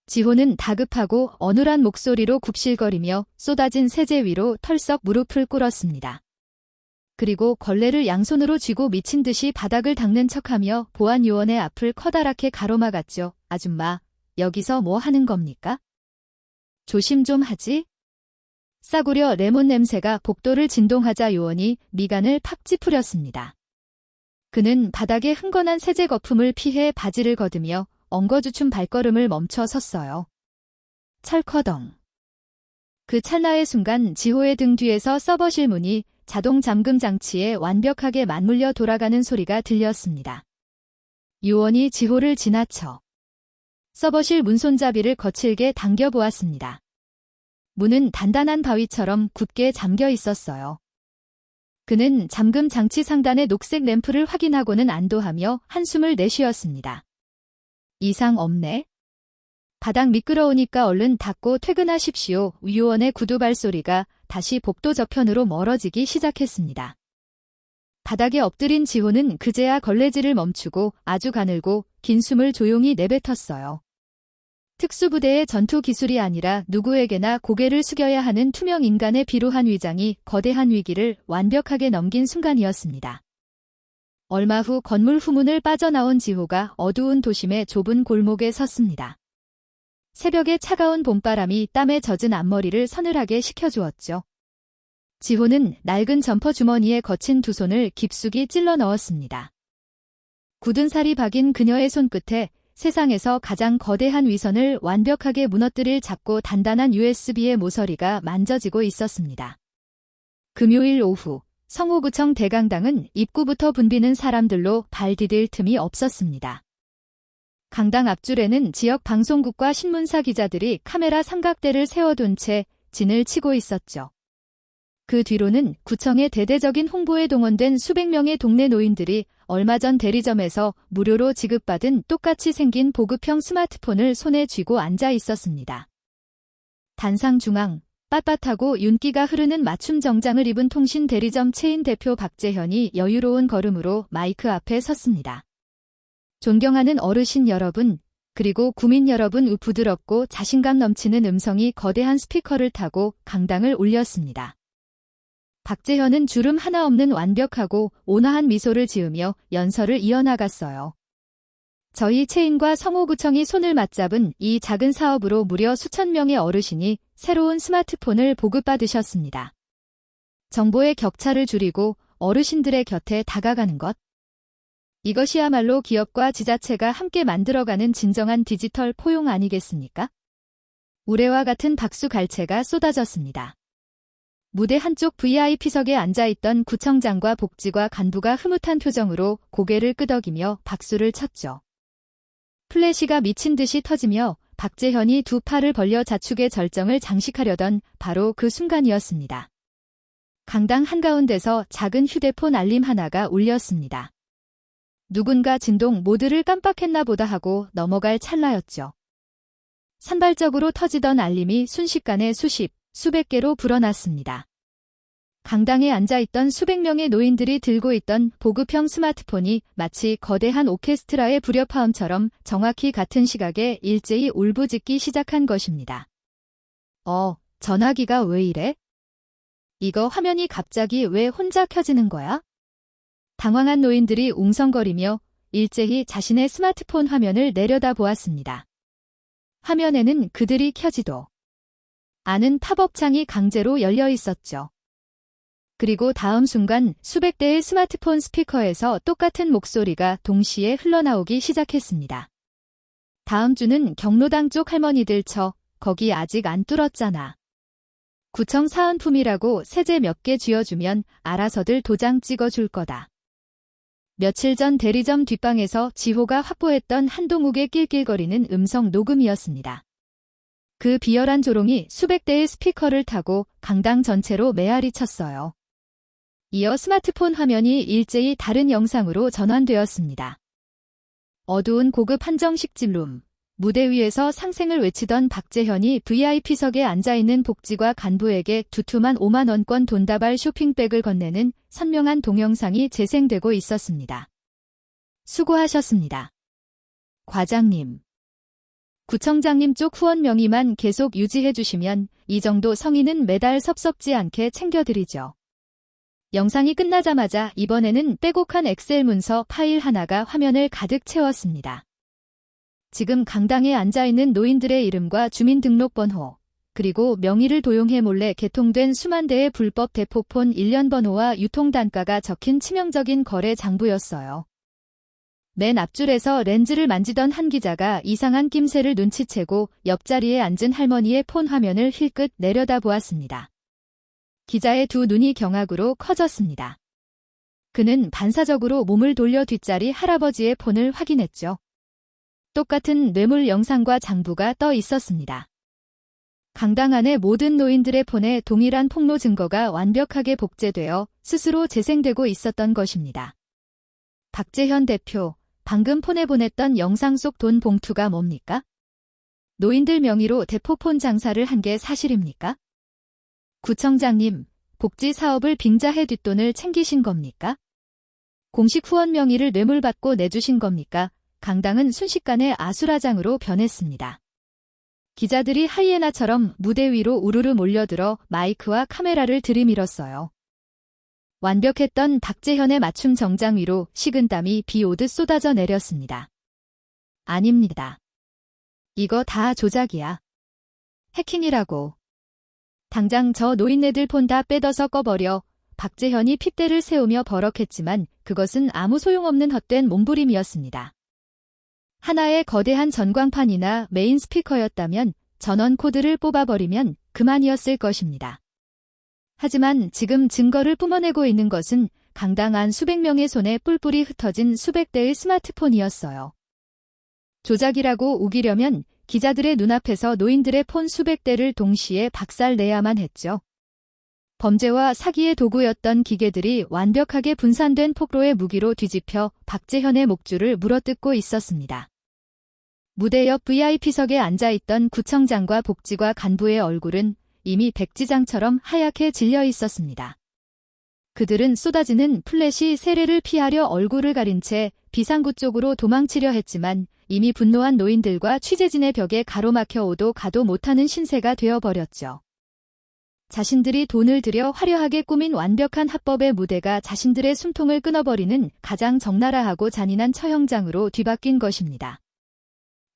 지호는 다급하고 어눌한 목소리로 굽실거리며 쏟아진 세제 위로 털썩 무릎을 꿇었습니다. 그리고 걸레를 양손으로 쥐고 미친 듯이 바닥을 닦는 척하며 보안 요원의 앞을 커다랗게 가로막았죠. 아줌마, 여기서 뭐 하는 겁니까? 조심 좀 하지? 싸구려 레몬 냄새가 복도를 진동하자 요원이 미간을 팍 찌푸렸습니다. 그는 바닥에 흥건한 세제 거품을 피해 바지를 걷으며 엉거주춤 발걸음을 멈춰 섰어요. 철커덩. 그 찰나의 순간 지호의 등 뒤에서 서버실 문이 자동 잠금 장치에 완벽하게 맞물려 돌아가는 소리가 들렸습니다. 요원이 지호를 지나쳐 서버실 문손잡이를 거칠게 당겨보았습니다. 문은 단단한 바위처럼 굳게 잠겨 있었어요. 그는 잠금 장치 상단의 녹색 램프를 확인하고는 안도하며 한숨을 내쉬었습니다. 이상 없네. 바닥 미끄러우니까 얼른 닫고 퇴근하십시오. 요원의 구두 발소리가 다시 복도 저편으로 멀어지기 시작했습니다. 바닥에 엎드린 지호는 그제야 걸레질을 멈추고 아주 가늘고 긴 숨을 조용히 내뱉었어요. 특수부대의 전투 기술이 아니라 누구에게나 고개를 숙여야 하는 투명 인간의 비루한 위장이 거대한 위기를 완벽하게 넘긴 순간이었습니다. 얼마 후 건물 후문을 빠져나온 지호가 어두운 도심의 좁은 골목에 섰습니다. 새벽의 차가운 봄바람이 땀에 젖은 앞머리를 서늘하게 식혀주었죠. 지호는 낡은 점퍼 주머니에 거친 두 손을 깊숙이 찔러 넣었습니다. 굳은 살이 박인 그녀의 손끝에 세상에서 가장 거대한 위선을 완벽하게 무너뜨릴 작고 단단한 USB의 모서리가 만져지고 있었습니다. 금요일 오후, 성호구청 대강당은 입구부터 붐비는 사람들로 발 디딜 틈이 없었습니다. 강당 앞줄에는 지역 방송국과 신문사 기자들이 카메라 삼각대를 세워둔 채 진을 치고 있었죠. 그 뒤로는 구청의 대대적인 홍보에 동원된 수백 명의 동네 노인들이 얼마 전 대리점에서 무료로 지급받은 똑같이 생긴 보급형 스마트폰을 손에 쥐고 앉아 있었습니다. 단상 중앙, 빳빳하고 윤기가 흐르는 맞춤 정장을 입은 통신 대리점 체인 대표 박재현이 여유로운 걸음으로 마이크 앞에 섰습니다. 존경하는 어르신 여러분, 그리고 구민 여러분. 부드럽고 자신감 넘치는 음성이 거대한 스피커를 타고 강당을 울렸습니다. 박재현은 주름 하나 없는 완벽하고 온화한 미소를 지으며 연설을 이어나갔어요. 저희 체인과 성호구청이 손을 맞잡은 이 작은 사업으로 무려 수천 명의 어르신이 새로운 스마트폰을 보급받으셨습니다. 정보의 격차를 줄이고 어르신들의 곁에 다가가는 것. 이것이야말로 기업과 지자체가 함께 만들어가는 진정한 디지털 포용 아니겠습니까? 우레와 같은 박수갈채가 쏟아졌습니다. 무대 한쪽 VIP석에 앉아있던 구청장과 복지과 간부가 흐뭇한 표정으로 고개를 끄덕이며 박수를 쳤죠. 플래시가 미친 듯이 터지며 박재현이 두 팔을 벌려 자축의 절정을 장식하려던 바로 그 순간이었습니다. 강당 한가운데서 작은 휴대폰 알림 하나가 울렸습니다. 누군가 진동 모드를 깜빡했나 보다 하고 넘어갈 찰나였죠. 산발적으로 터지던 알림이 순식간에 수백 개로 불어났습니다. 강당에 앉아있던 수백 명의 노인들이 들고 있던 보급형 스마트폰이 마치 거대한 오케스트라의 불협화음처럼 정확히 같은 시각에 일제히 울부짖기 시작한 것입니다. 전화기가 왜 이래? 이거 화면이 갑자기 왜 혼자 켜지는 거야? 당황한 노인들이 웅성거리며 일제히 자신의 스마트폰 화면을 내려다보았습니다. 화면에는 그들이 켜지도 않은 팝업창이 강제로 열려 있었죠. 그리고 다음 순간 수백 대의 스마트폰 스피커에서 똑같은 목소리가 동시에 흘러나오기 시작했습니다. 다음 주는 경로당 쪽 할머니들 거기 아직 안 뚫었잖아. 구청 사은품이라고 세제 몇 개 쥐어주면 알아서들 도장 찍어줄 거다. 며칠 전 대리점 뒷방에서 지호가 확보했던 한동욱의 낄낄거리는 음성 녹음이었습니다. 그 비열한 조롱이 수백 대의 스피커를 타고 강당 전체로 메아리 쳤어요. 이어 스마트폰 화면이 일제히 다른 영상으로 전환되었습니다. 어두운 고급 한정식집 룸. 무대 위에서 상생을 외치던 박재현이 VIP석에 앉아있는 복지과 간부에게 두툼한 5만 원권 돈다발 쇼핑백을 건네는 선명한 동영상이 재생되고 있었습니다. 수고하셨습니다. 과장님. 구청장님 쪽 후원 명의만 계속 유지해 주시면 이 정도 성의는 매달 섭섭지 않게 챙겨드리죠. 영상이 끝나자마자 이번에는 빼곡한 엑셀 문서 파일 하나가 화면을 가득 채웠습니다. 지금 강당에 앉아있는 노인들의 이름과 주민등록번호, 그리고 명의를 도용해 몰래 개통된 수만 대의 불법 대포폰 일련 번호와 유통단가가 적힌 치명적인 거래 장부였어요. 맨 앞줄에서 렌즈를 만지던 한 기자가 이상한 낌새를 눈치채고 옆자리에 앉은 할머니의 폰 화면을 힐끗 내려다보았습니다. 기자의 두 눈이 경악으로 커졌습니다. 그는 반사적으로 몸을 돌려 뒷자리 할아버지의 폰을 확인했죠. 똑같은 뇌물 영상과 장부가 떠 있었습니다. 강당 안의 모든 노인들의 폰에 동일한 폭로 증거가 완벽하게 복제되어 스스로 재생되고 있었던 것입니다. 박재현 대표, 방금 폰에 보냈던 영상 속 돈 봉투가 뭡니까? 노인들 명의로 대포폰 장사를 한 게 사실입니까? 구청장님, 복지 사업을 빙자해 뒷돈을 챙기신 겁니까? 공식 후원 명의를 뇌물받고 내주신 겁니까? 강당은 순식간에 아수라장으로 변했습니다. 기자들이 하이에나처럼 무대 위로 우르르 몰려들어 마이크와 카메라를 들이밀었어요. 완벽했던 박재현의 맞춤 정장 위로 식은땀이 비 오듯 쏟아져 내렸습니다. 아닙니다. 이거 다 조작이야. 해킹이라고. 당장 저 노인네들 폰 다 빼둬서 꺼버려. 박재현이 핏대를 세우며 버럭했지만 그것은 아무 소용없는 헛된 몸부림이었습니다. 하나의 거대한 전광판이나 메인 스피커였다면 전원 코드를 뽑아버리면 그만이었을 것입니다. 하지만 지금 증거를 뿜어내고 있는 것은 강당 안 수백 명의 손에 뿔뿔이 흩어진 수백 대의 스마트폰이었어요. 조작이라고 우기려면 기자들의 눈앞에서 노인들의 폰 수백 대를 동시에 박살내야만 했죠. 범죄와 사기의 도구였던 기계들이 완벽하게 분산된 폭로의 무기로 뒤집혀 박재현의 목줄을 물어뜯고 있었습니다. 무대 옆 VIP석에 앉아있던 구청장과 복지과 간부의 얼굴은 이미 백지장처럼 하얗게 질려 있었습니다. 그들은 쏟아지는 플래시 세례를 피하려 얼굴을 가린 채 비상구 쪽으로 도망치려 했지만 이미 분노한 노인들과 취재진의 벽에 가로막혀 오도 가도 못하는 신세가 되어버렸죠. 자신들이 돈을 들여 화려하게 꾸민 완벽한 합법의 무대가 자신들의 숨통을 끊어버리는 가장 적나라하고 잔인한 처형장으로 뒤바뀐 것입니다.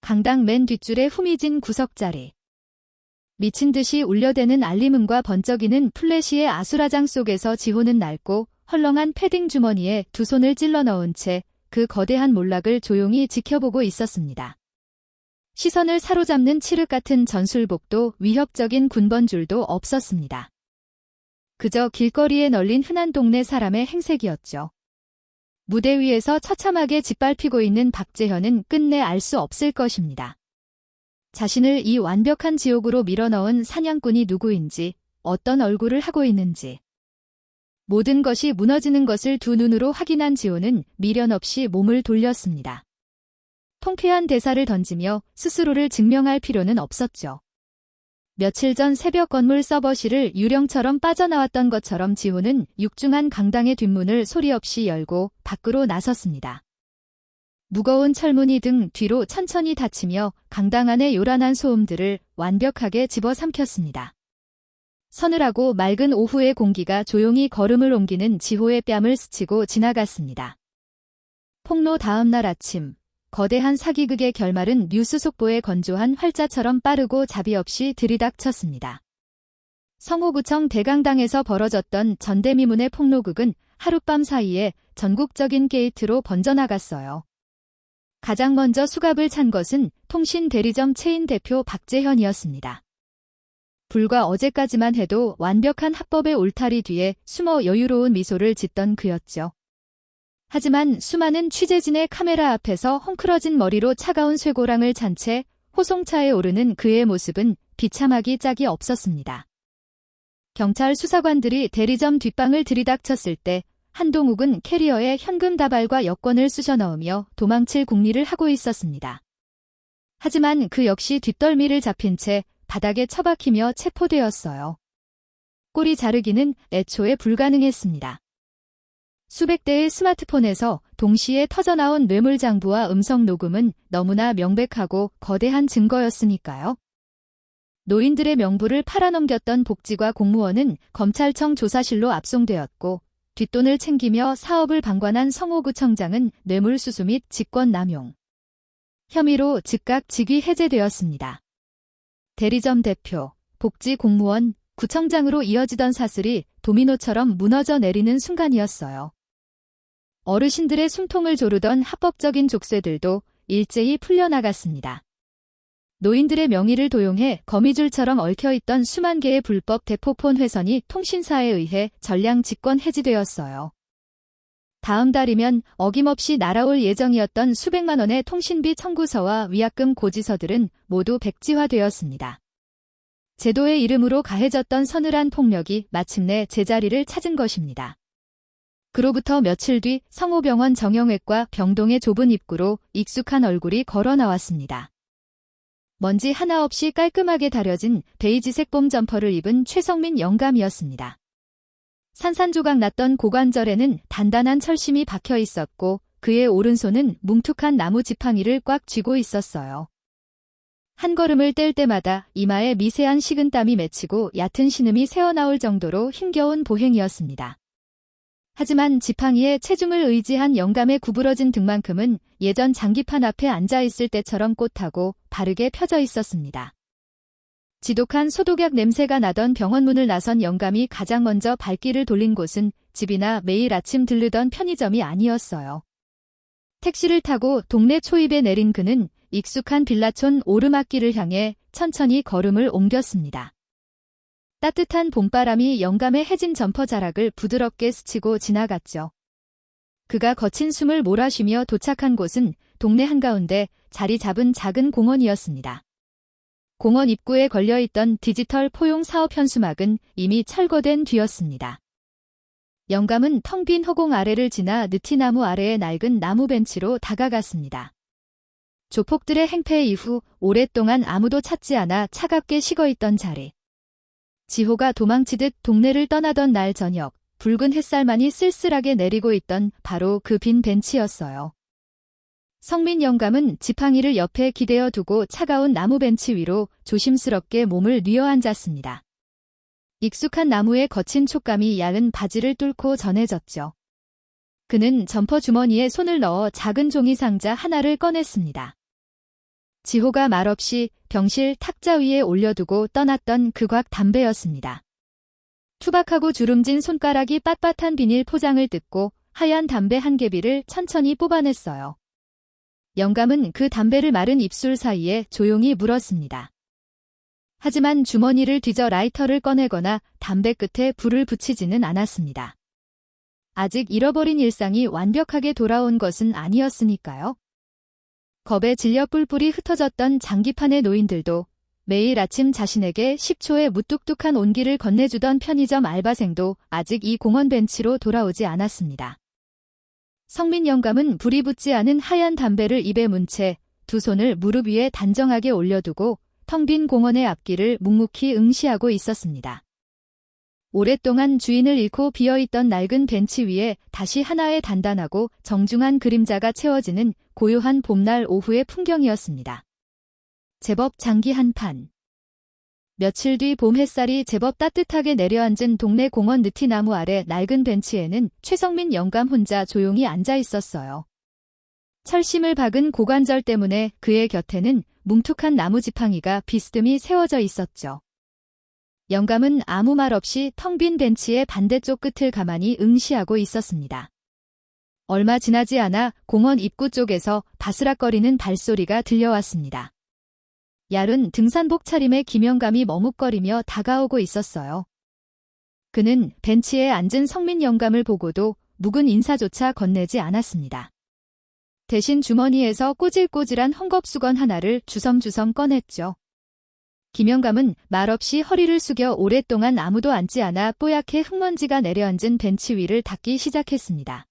강당 맨 뒷줄에 후미진 구석자리. 미친 듯이 울려대는 알림음과 번쩍이는 플래시의 아수라장 속에서 지호는 낡고 헐렁한 패딩 주머니에 두 손을 찔러 넣은 채 그 거대한 몰락을 조용히 지켜보고 있었습니다. 시선을 사로잡는 칠흑 같은 전술복도 위협적인 군번줄도 없었습니다. 그저 길거리에 널린 흔한 동네 사람의 행색이었죠. 무대 위에서 처참하게 짓밟히고 있는 박재현은 끝내 알 수 없을 것입니다. 자신을 이 완벽한 지옥으로 밀어넣은 사냥꾼이 누구인지, 어떤 얼굴을 하고 있는지. 모든 것이 무너지는 것을 두 눈으로 확인한 지호는 미련 없이 몸을 돌렸습니다. 통쾌한 대사를 던지며 스스로를 증명할 필요는 없었죠. 며칠 전 새벽 건물 서버실을 유령처럼 빠져나왔던 것처럼 지호는 육중한 강당의 뒷문을 소리 없이 열고 밖으로 나섰습니다. 무거운 철문이 등 뒤로 천천히 닫히며 강당 안의 요란한 소음들을 완벽하게 집어삼켰습니다. 서늘하고 맑은 오후의 공기가 조용히 걸음을 옮기는 지호의 뺨을 스치고 지나갔습니다. 폭로 다음 날 아침, 거대한 사기극의 결말은 뉴스 속보의 건조한 활자처럼 빠르고 자비 없이 들이닥쳤습니다. 성호구청 대강당에서 벌어졌던 전대미문의 폭로극은 하룻밤 사이에 전국적인 게이트로 번져나갔어요. 가장 먼저 수갑을 찬 것은 통신 대리점 체인 대표 박재현이었습니다. 불과 어제까지만 해도 완벽한 합법의 울타리 뒤에 숨어 여유로운 미소를 짓던 그였죠. 하지만 수많은 취재진의 카메라 앞에서 헝클어진 머리로 차가운 쇠고랑을 찬 채 호송차에 오르는 그의 모습은 비참하기 짝이 없었습니다. 경찰 수사관들이 대리점 뒷방을 들이닥쳤을 때 한동욱은 캐리어에 현금 다발과 여권을 쑤셔 넣으며 도망칠 궁리를 하고 있었습니다. 하지만 그 역시 뒷덜미를 잡힌 채 바닥에 처박히며 체포되었어요. 꼬리 자르기는 애초에 불가능했습니다. 수백 대의 스마트폰에서 동시에 터져나온 뇌물장부와 음성 녹음은 너무나 명백하고 거대한 증거였으니까요. 노인들의 명부를 팔아넘겼던 복지과 공무원은 검찰청 조사실로 압송되었고 뒷돈을 챙기며 사업을 방관한 성호구청장은 뇌물수수 및 직권남용 혐의로 즉각 직위 해제되었습니다. 대리점 대표, 복지 공무원, 구청장으로 이어지던 사슬이 도미노처럼 무너져 내리는 순간이었어요. 어르신들의 숨통을 조르던 합법적인 족쇄들도 일제히 풀려나갔습니다. 노인들의 명의를 도용해 거미줄처럼 얽혀있던 수만 개의 불법 대포폰 회선이 통신사에 의해 전량 직권 해지되었어요. 다음 달이면 어김없이 날아올 예정이었던 수백만 원의 통신비 청구서와 위약금 고지서들은 모두 백지화되었습니다. 제도의 이름으로 가해졌던 서늘한 폭력이 마침내 제자리를 찾은 것입니다. 그로부터 며칠 뒤 성호병원 정형외과 병동의 좁은 입구로 익숙한 얼굴이 걸어 나왔습니다. 먼지 하나 없이 깔끔하게 다려진 베이지색 봄 점퍼를 입은 최성민 영감이었습니다. 산산조각 났던 고관절에는 단단한 철심이 박혀 있었고 그의 오른손은 뭉툭한 나무 지팡이를 꽉 쥐고 있었어요. 한 걸음을 뗄 때마다 이마에 미세한 식은땀이 맺히고 얕은 신음이 새어나올 정도로 힘겨운 보행이었습니다. 하지만 지팡이에 체중을 의지한 영감의 구부러진 등만큼은 예전 장기판 앞에 앉아있을 때처럼 꼿하고 바르게 펴져 있었습니다. 지독한 소독약 냄새가 나던 병원 문을 나선 영감이 가장 먼저 발길을 돌린 곳은 집이나 매일 아침 들르던 편의점이 아니었어요. 택시를 타고 동네 초입에 내린 그는 익숙한 빌라촌 오르막길을 향해 천천히 걸음을 옮겼습니다. 따뜻한 봄바람이 영감의 해진 점퍼 자락을 부드럽게 스치고 지나갔죠. 그가 거친 숨을 몰아쉬며 도착한 곳은 동네 한가운데 자리 잡은 작은 공원이었습니다. 공원 입구에 걸려있던 디지털 포용 사업 현수막은 이미 철거된 뒤였습니다. 영감은 텅 빈 허공 아래를 지나 느티나무 아래의 낡은 나무 벤치로 다가갔습니다. 조폭들의 행패 이후 오랫동안 아무도 찾지 않아 차갑게 식어있던 자리. 지호가 도망치듯 동네를 떠나던 날 저녁, 붉은 햇살만이 쓸쓸하게 내리고 있던 바로 그 빈 벤치였어요. 성민 영감은 지팡이를 옆에 기대어 두고 차가운 나무 벤치 위로 조심스럽게 몸을 뉘어 앉았습니다. 익숙한 나무의 거친 촉감이 야은 바지를 뚫고 전해졌죠. 그는 점퍼 주머니에 손을 넣어 작은 종이 상자 하나를 꺼냈습니다. 지호가 말없이 병실 탁자 위에 올려두고 떠났던 극악 담배였습니다. 투박하고 주름진 손가락이 빳빳한 비닐 포장을 뜯고 하얀 담배 한 개비를 천천히 뽑아냈어요. 영감은 그 담배를 마른 입술 사이에 조용히 물었습니다. 하지만 주머니를 뒤져 라이터를 꺼내거나 담배 끝에 불을 붙이지는 않았습니다. 아직 잃어버린 일상이 완벽하게 돌아온 것은 아니었으니까요. 겁에 질려 뿔뿔이 흩어졌던 장기판의 노인들도, 매일 아침 자신에게 식초에 무뚝뚝한 온기를 건네주던 편의점 알바생도 아직 이 공원 벤치로 돌아오지 않았습니다. 성민 영감은 불이 붙지 않은 하얀 담배를 입에 문 채 두 손을 무릎 위에 단정하게 올려두고 텅 빈 공원의 앞길을 묵묵히 응시하고 있었습니다. 오랫동안 주인을 잃고 비어있던 낡은 벤치 위에 다시 하나의 단단하고 정중한 그림자가 채워지는 고요한 봄날 오후의 풍경이었습니다. 제법 장기 한 판. 며칠 뒤 봄 햇살이 제법 따뜻하게 내려앉은 동네 공원 느티나무 아래 낡은 벤치에는 최성민 영감 혼자 조용히 앉아 있었어요. 철심을 박은 고관절 때문에 그의 곁에는 뭉툭한 나무 지팡이가 비스듬히 세워져 있었죠. 영감은 아무 말 없이 텅 빈 벤치의 반대쪽 끝을 가만히 응시하고 있었습니다. 얼마 지나지 않아 공원 입구 쪽에서 바스락거리는 발소리가 들려왔습니다. 얇은 등산복 차림의 김영감이 머뭇거리며 다가오고 있었어요. 그는 벤치에 앉은 성민 영감을 보고도 묵은 인사조차 건네지 않았습니다. 대신 주머니에서 꼬질꼬질한 헝겊수건 하나를 주섬주섬 꺼냈죠. 김영감은 말없이 허리를 숙여 오랫동안 아무도 앉지 않아 뽀얗게 흙먼지가 내려앉은 벤치 위를 닦기 시작했습니다.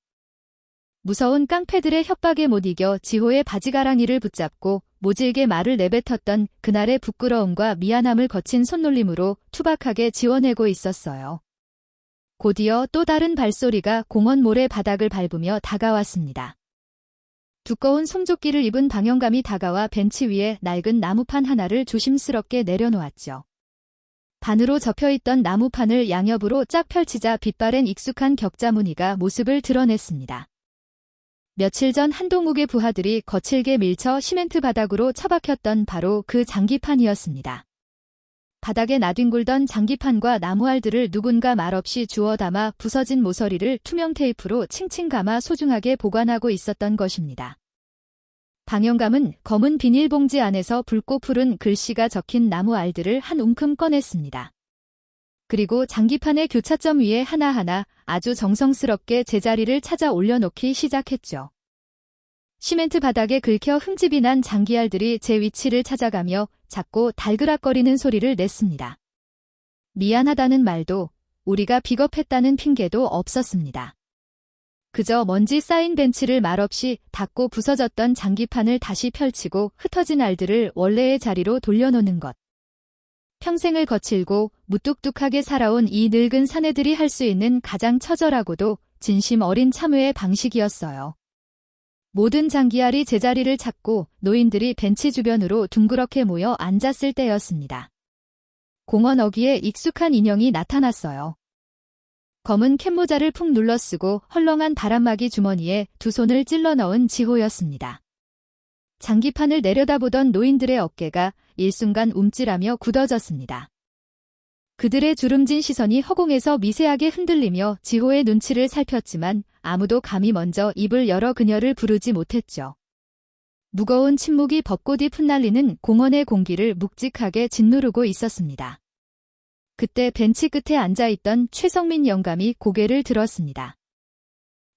무서운 깡패들의 협박에 못 이겨 지호의 바지가랑이를 붙잡고 모질게 말을 내뱉었던 그날의 부끄러움과 미안함을 거친 손놀림으로 투박하게 지워내고 있었어요. 곧이어 또 다른 발소리가 공원 모래 바닥을 밟으며 다가왔습니다. 두꺼운 솜조끼를 입은 방영감이 다가와 벤치 위에 낡은 나무판 하나를 조심스럽게 내려놓았죠. 반으로 접혀있던 나무판을 양옆으로 쫙 펼치자 빛바랜 익숙한 격자 무늬가 모습을 드러냈습니다. 며칠 전 한동욱의 부하들이 거칠게 밀쳐 시멘트 바닥으로 처박혔던 바로 그 장기판이었습니다. 바닥에 나뒹굴던 장기판과 나무알들을 누군가 말없이 주워 담아 부서진 모서리를 투명 테이프로 칭칭 감아 소중하게 보관하고 있었던 것입니다. 방영감은 검은 비닐봉지 안에서 붉고 푸른 글씨가 적힌 나무알들을 한 움큼 꺼냈습니다. 그리고 장기판의 교차점 위에 하나하나 아주 정성스럽게 제자리를 찾아 올려놓기 시작했죠. 시멘트 바닥에 긁혀 흠집이 난 장기알들이 제 위치를 찾아가며 작고 달그락거리는 소리를 냈습니다. 미안하다는 말도, 우리가 비겁했다는 핑계도 없었습니다. 그저 먼지 쌓인 벤치를 말없이 닫고 부서졌던 장기판을 다시 펼치고 흩어진 알들을 원래의 자리로 돌려놓는 것. 평생을 거칠고 무뚝뚝하게 살아온 이 늙은 사내들이 할 수 있는 가장 처절하고도 진심 어린 참회의 방식이었어요. 모든 장기알이 제자리를 찾고 노인들이 벤치 주변으로 둥그렇게 모여 앉았을 때였습니다. 공원 어귀에 익숙한 인형이 나타났어요. 검은 캡모자를 푹 눌러쓰고 헐렁한 바람막이 주머니에 두 손을 찔러 넣은 지호였습니다. 장기판을 내려다보던 노인들의 어깨가 일순간 움찔하며 굳어졌습니다. 그들의 주름진 시선이 허공에서 미세하게 흔들리며 지호의 눈치를 살폈지만 아무도 감히 먼저 입을 열어 그녀를 부르지 못했죠. 무거운 침묵이 벚꽃이 흩날리는 공원의 공기를 묵직하게 짓누르고 있었습니다. 그때 벤치 끝에 앉아있던 최성민 영감이 고개를 들었습니다.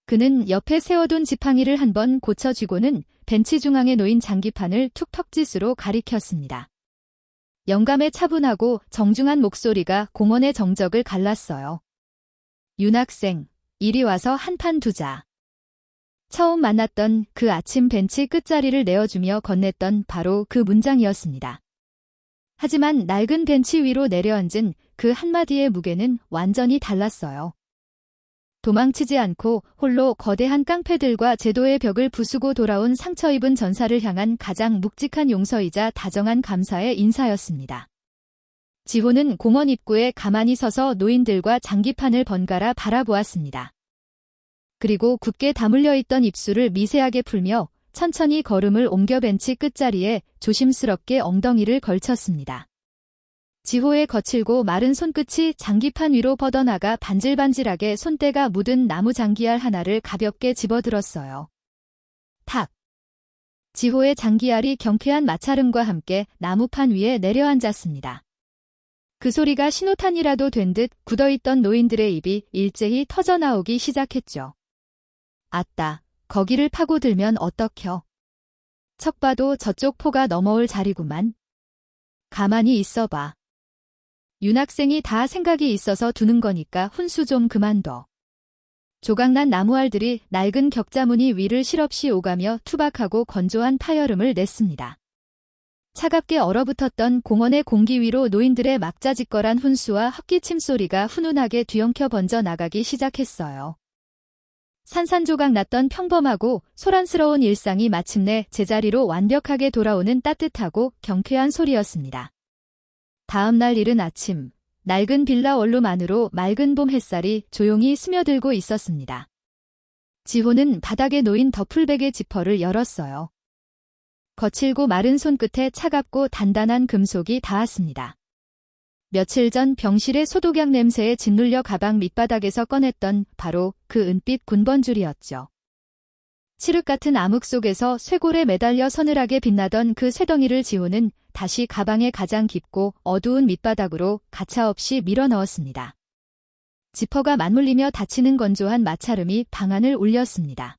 그는 옆에 세워둔 지팡이를 한번 고쳐쥐고는 벤치 중앙에 놓인 장기판을 툭턱짓으로 가리켰습니다. 영감의 차분하고 정중한 목소리가 공원의 정적을 갈랐어요. 윤학생, 이리 와서 한판 두자. 처음 만났던 그 아침 벤치 끝자리를 내어주며 건넸던 바로 그 문장이었습니다. 하지만 낡은 벤치 위로 내려앉은 그 한마디의 무게는 완전히 달랐어요. 도망치지 않고 홀로 거대한 깡패들과 제도의 벽을 부수고 돌아온 상처 입은 전사를 향한 가장 묵직한 용서이자 다정한 감사의 인사였습니다. 지호는 공원 입구에 가만히 서서 노인들과 장기판을 번갈아 바라보았습니다. 그리고 굳게 다물려 있던 입술을 미세하게 풀며 천천히 걸음을 옮겨 벤치 끝자리에 조심스럽게 엉덩이를 걸쳤습니다. 지호의 거칠고 마른 손끝이 장기판 위로 뻗어나가 반질반질하게 손때가 묻은 나무 장기알 하나를 가볍게 집어들었어요. 탁! 지호의 장기알이 경쾌한 마찰음과 함께 나무판 위에 내려앉았습니다. 그 소리가 신호탄이라도 된 듯 굳어있던 노인들의 입이 일제히 터져나오기 시작했죠. 아따, 거기를 파고들면 어떡혀. 척 봐도 저쪽 포가 넘어올 자리구만. 가만히 있어봐. 윤학생이 다 생각이 있어서 두는 거니까 훈수 좀 그만둬. 조각난 나무알들이 낡은 격자무늬 위를 실없이 오가며 투박하고 건조한 파열음을 냈습니다. 차갑게 얼어붙었던 공원의 공기 위로 노인들의 막자지껄한 훈수와 헛기침 소리가 훈훈하게 뒤엉켜 번져 나가기 시작했어요. 산산조각 났던 평범하고 소란스러운 일상이 마침내 제자리로 완벽하게 돌아오는 따뜻하고 경쾌한 소리였습니다. 다음 날 이른 아침, 낡은 빌라 원룸 안으로 맑은 봄 햇살이 조용히 스며들고 있었습니다. 지호는 바닥에 놓인 더풀백의 지퍼를 열었어요. 거칠고 마른 손끝에 차갑고 단단한 금속이 닿았습니다. 며칠 전 병실의 소독약 냄새에 짓눌려 가방 밑바닥에서 꺼냈던 바로 그 은빛 군번줄이었죠. 칠흑 같은 암흑 속에서 쇄골에 매달려 서늘하게 빛나던 그 쇠덩이를 지호는 다시 가방의 가장 깊고 어두운 밑바닥으로 가차없이 밀어 넣었습니다. 지퍼가 맞물리며 닫히는 건조한 마찰음이 방안을 울렸습니다.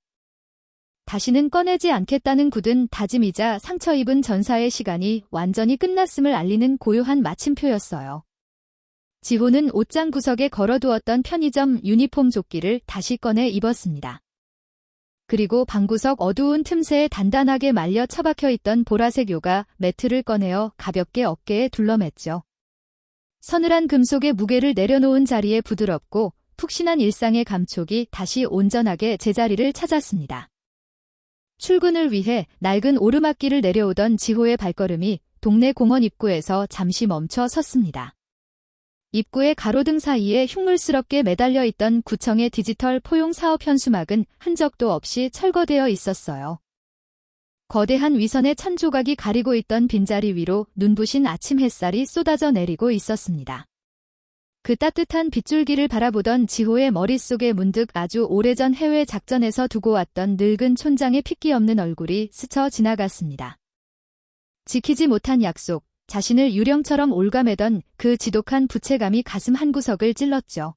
다시는 꺼내지 않겠다는 굳은 다짐이자 상처 입은 전사의 시간이 완전히 끝났음을 알리는 고요한 마침표였어요. 지호는 옷장 구석에 걸어두었던 편의점 유니폼 조끼를 다시 꺼내 입었습니다. 그리고 방구석 어두운 틈새에 단단하게 말려 처박혀 있던 보라색 요가 매트를 꺼내어 가볍게 어깨에 둘러맸죠. 서늘한 금속의 무게를 내려놓은 자리에 부드럽고 푹신한 일상의 감촉이 다시 온전하게 제자리를 찾았습니다. 출근을 위해 낡은 오르막길을 내려오던 지호의 발걸음이 동네 공원 입구에서 잠시 멈춰 섰습니다. 입구의 가로등 사이에 흉물스럽게 매달려 있던 구청의 디지털 포용 사업 현수막은 흔적도 없이 철거되어 있었어요. 거대한 위선의 천조각이 가리고 있던 빈자리 위로 눈부신 아침 햇살이 쏟아져 내리고 있었습니다. 그 따뜻한 빗줄기를 바라보던 지호의 머릿속에 문득 아주 오래전 해외 작전에서 두고 왔던 늙은 촌장의 핏기 없는 얼굴이 스쳐 지나갔습니다. 지키지 못한 약속, 자신을 유령처럼 올가매던 그 지독한 부채감이 가슴 한구석을 찔렀죠.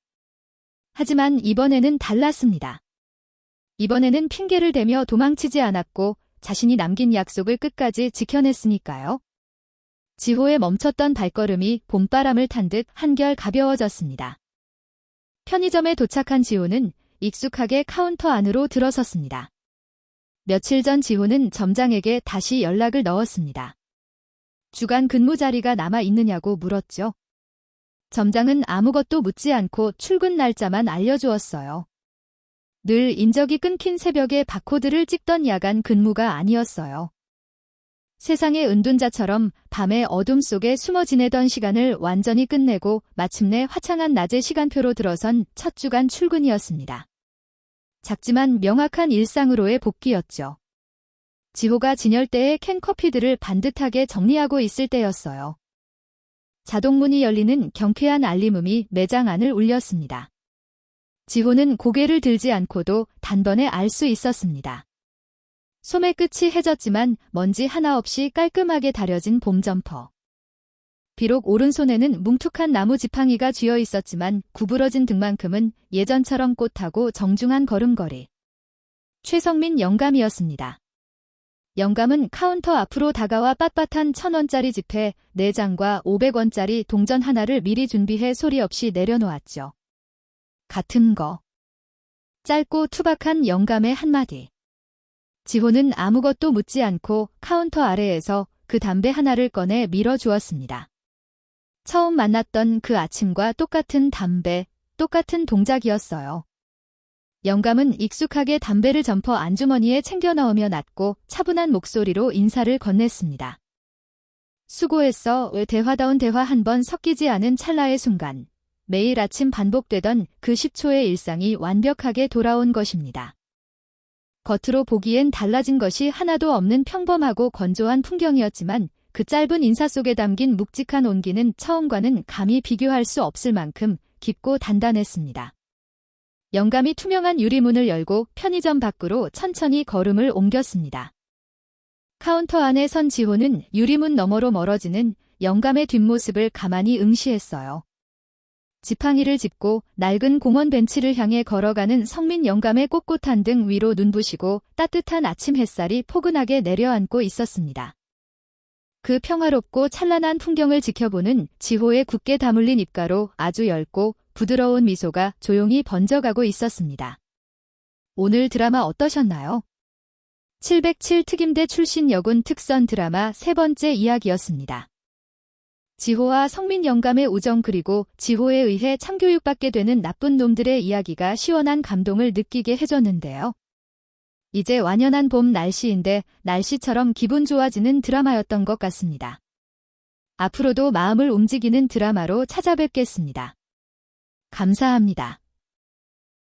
하지만 이번에는 달랐습니다. 이번에는 핑계를 대며 도망치지 않았고 자신이 남긴 약속을 끝까지 지켜냈으니까요. 지호의 멈췄던 발걸음이 봄바람을 탄 듯 한결 가벼워졌습니다. 편의점에 도착한 지호는 익숙하게 카운터 안으로 들어섰습니다. 며칠 전 지호는 점장에게 다시 연락을 넣었습니다. 주간 근무 자리가 남아 있느냐고 물었죠. 점장은 아무것도 묻지 않고 출근 날짜만 알려주었어요. 늘 인적이 끊긴 새벽에 바코드를 찍던 야간 근무가 아니었어요. 세상의 은둔자처럼 밤의 어둠 속에 숨어 지내던 시간을 완전히 끝내고 마침내 화창한 낮의 시간표로 들어선 첫 주간 출근이었습니다. 작지만 명확한 일상으로의 복귀였죠. 지호가 진열대에 캔 커피들을 반듯하게 정리하고 있을 때였어요. 자동문이 열리는 경쾌한 알림음이 매장 안을 울렸습니다. 지호는 고개를 들지 않고도 단번에 알 수 있었습니다. 소매 끝이 해졌지만 먼지 하나 없이 깔끔하게 다려진 봄 점퍼. 비록 오른손에는 뭉툭한 나무 지팡이가 쥐어 있었지만 구부러진 등만큼은 예전처럼 꼿하고 정중한 걸음걸이. 최성민 영감이었습니다. 영감은 카운터 앞으로 다가와 빳빳한 1,000원짜리 지폐 4장과 500원짜리 동전 하나를 미리 준비해 소리 없이 내려놓았죠. 같은 거. 짧고 투박한 영감의 한마디. 지호는 아무것도 묻지 않고 카운터 아래에서 그 담배 하나를 꺼내 밀어주었습니다. 처음 만났던 그 아침과 똑같은 담배, 똑같은 동작이었어요. 영감은 익숙하게 담배를 점퍼 안주머니에 챙겨 넣으며 낮고 차분한 목소리로 인사를 건넸습니다. 수고했어. 왜 대화다운 대화 한 번 섞이지 않은 찰나의 순간. 매일 아침 반복되던 그 10초의 일상이 완벽하게 돌아온 것입니다. 겉으로 보기엔 달라진 것이 하나도 없는 평범하고 건조한 풍경이었지만 그 짧은 인사 속에 담긴 묵직한 온기는 처음과는 감히 비교할 수 없을 만큼 깊고 단단했습니다. 영감이 투명한 유리문을 열고 편의점 밖으로 천천히 걸음을 옮겼습니다. 카운터 안에 선 지호는 유리문 너머로 멀어지는 영감의 뒷모습을 가만히 응시했어요. 지팡이를 짚고 낡은 공원 벤치를 향해 걸어가는 성민 영감의 꼿꼿한 등 위로 눈부시고 따뜻한 아침 햇살이 포근하게 내려앉고 있었습니다. 그 평화롭고 찬란한 풍경을 지켜보는 지호의 굳게 다물린 입가로 아주 엷고 부드러운 미소가 조용히 번져가고 있었습니다. 오늘 드라마 어떠셨나요? 707 특임대 출신 여군 특선 드라마 세 번째 이야기였습니다. 지호와 성민 영감의 우정 그리고 지호에 의해 참교육받게 되는 나쁜 놈들의 이야기가 시원한 감동을 느끼게 해줬는데요. 이제 완연한 봄 날씨인데 날씨처럼 기분 좋아지는 드라마였던 것 같습니다. 앞으로도 마음을 움직이는 드라마로 찾아뵙겠습니다. 감사합니다.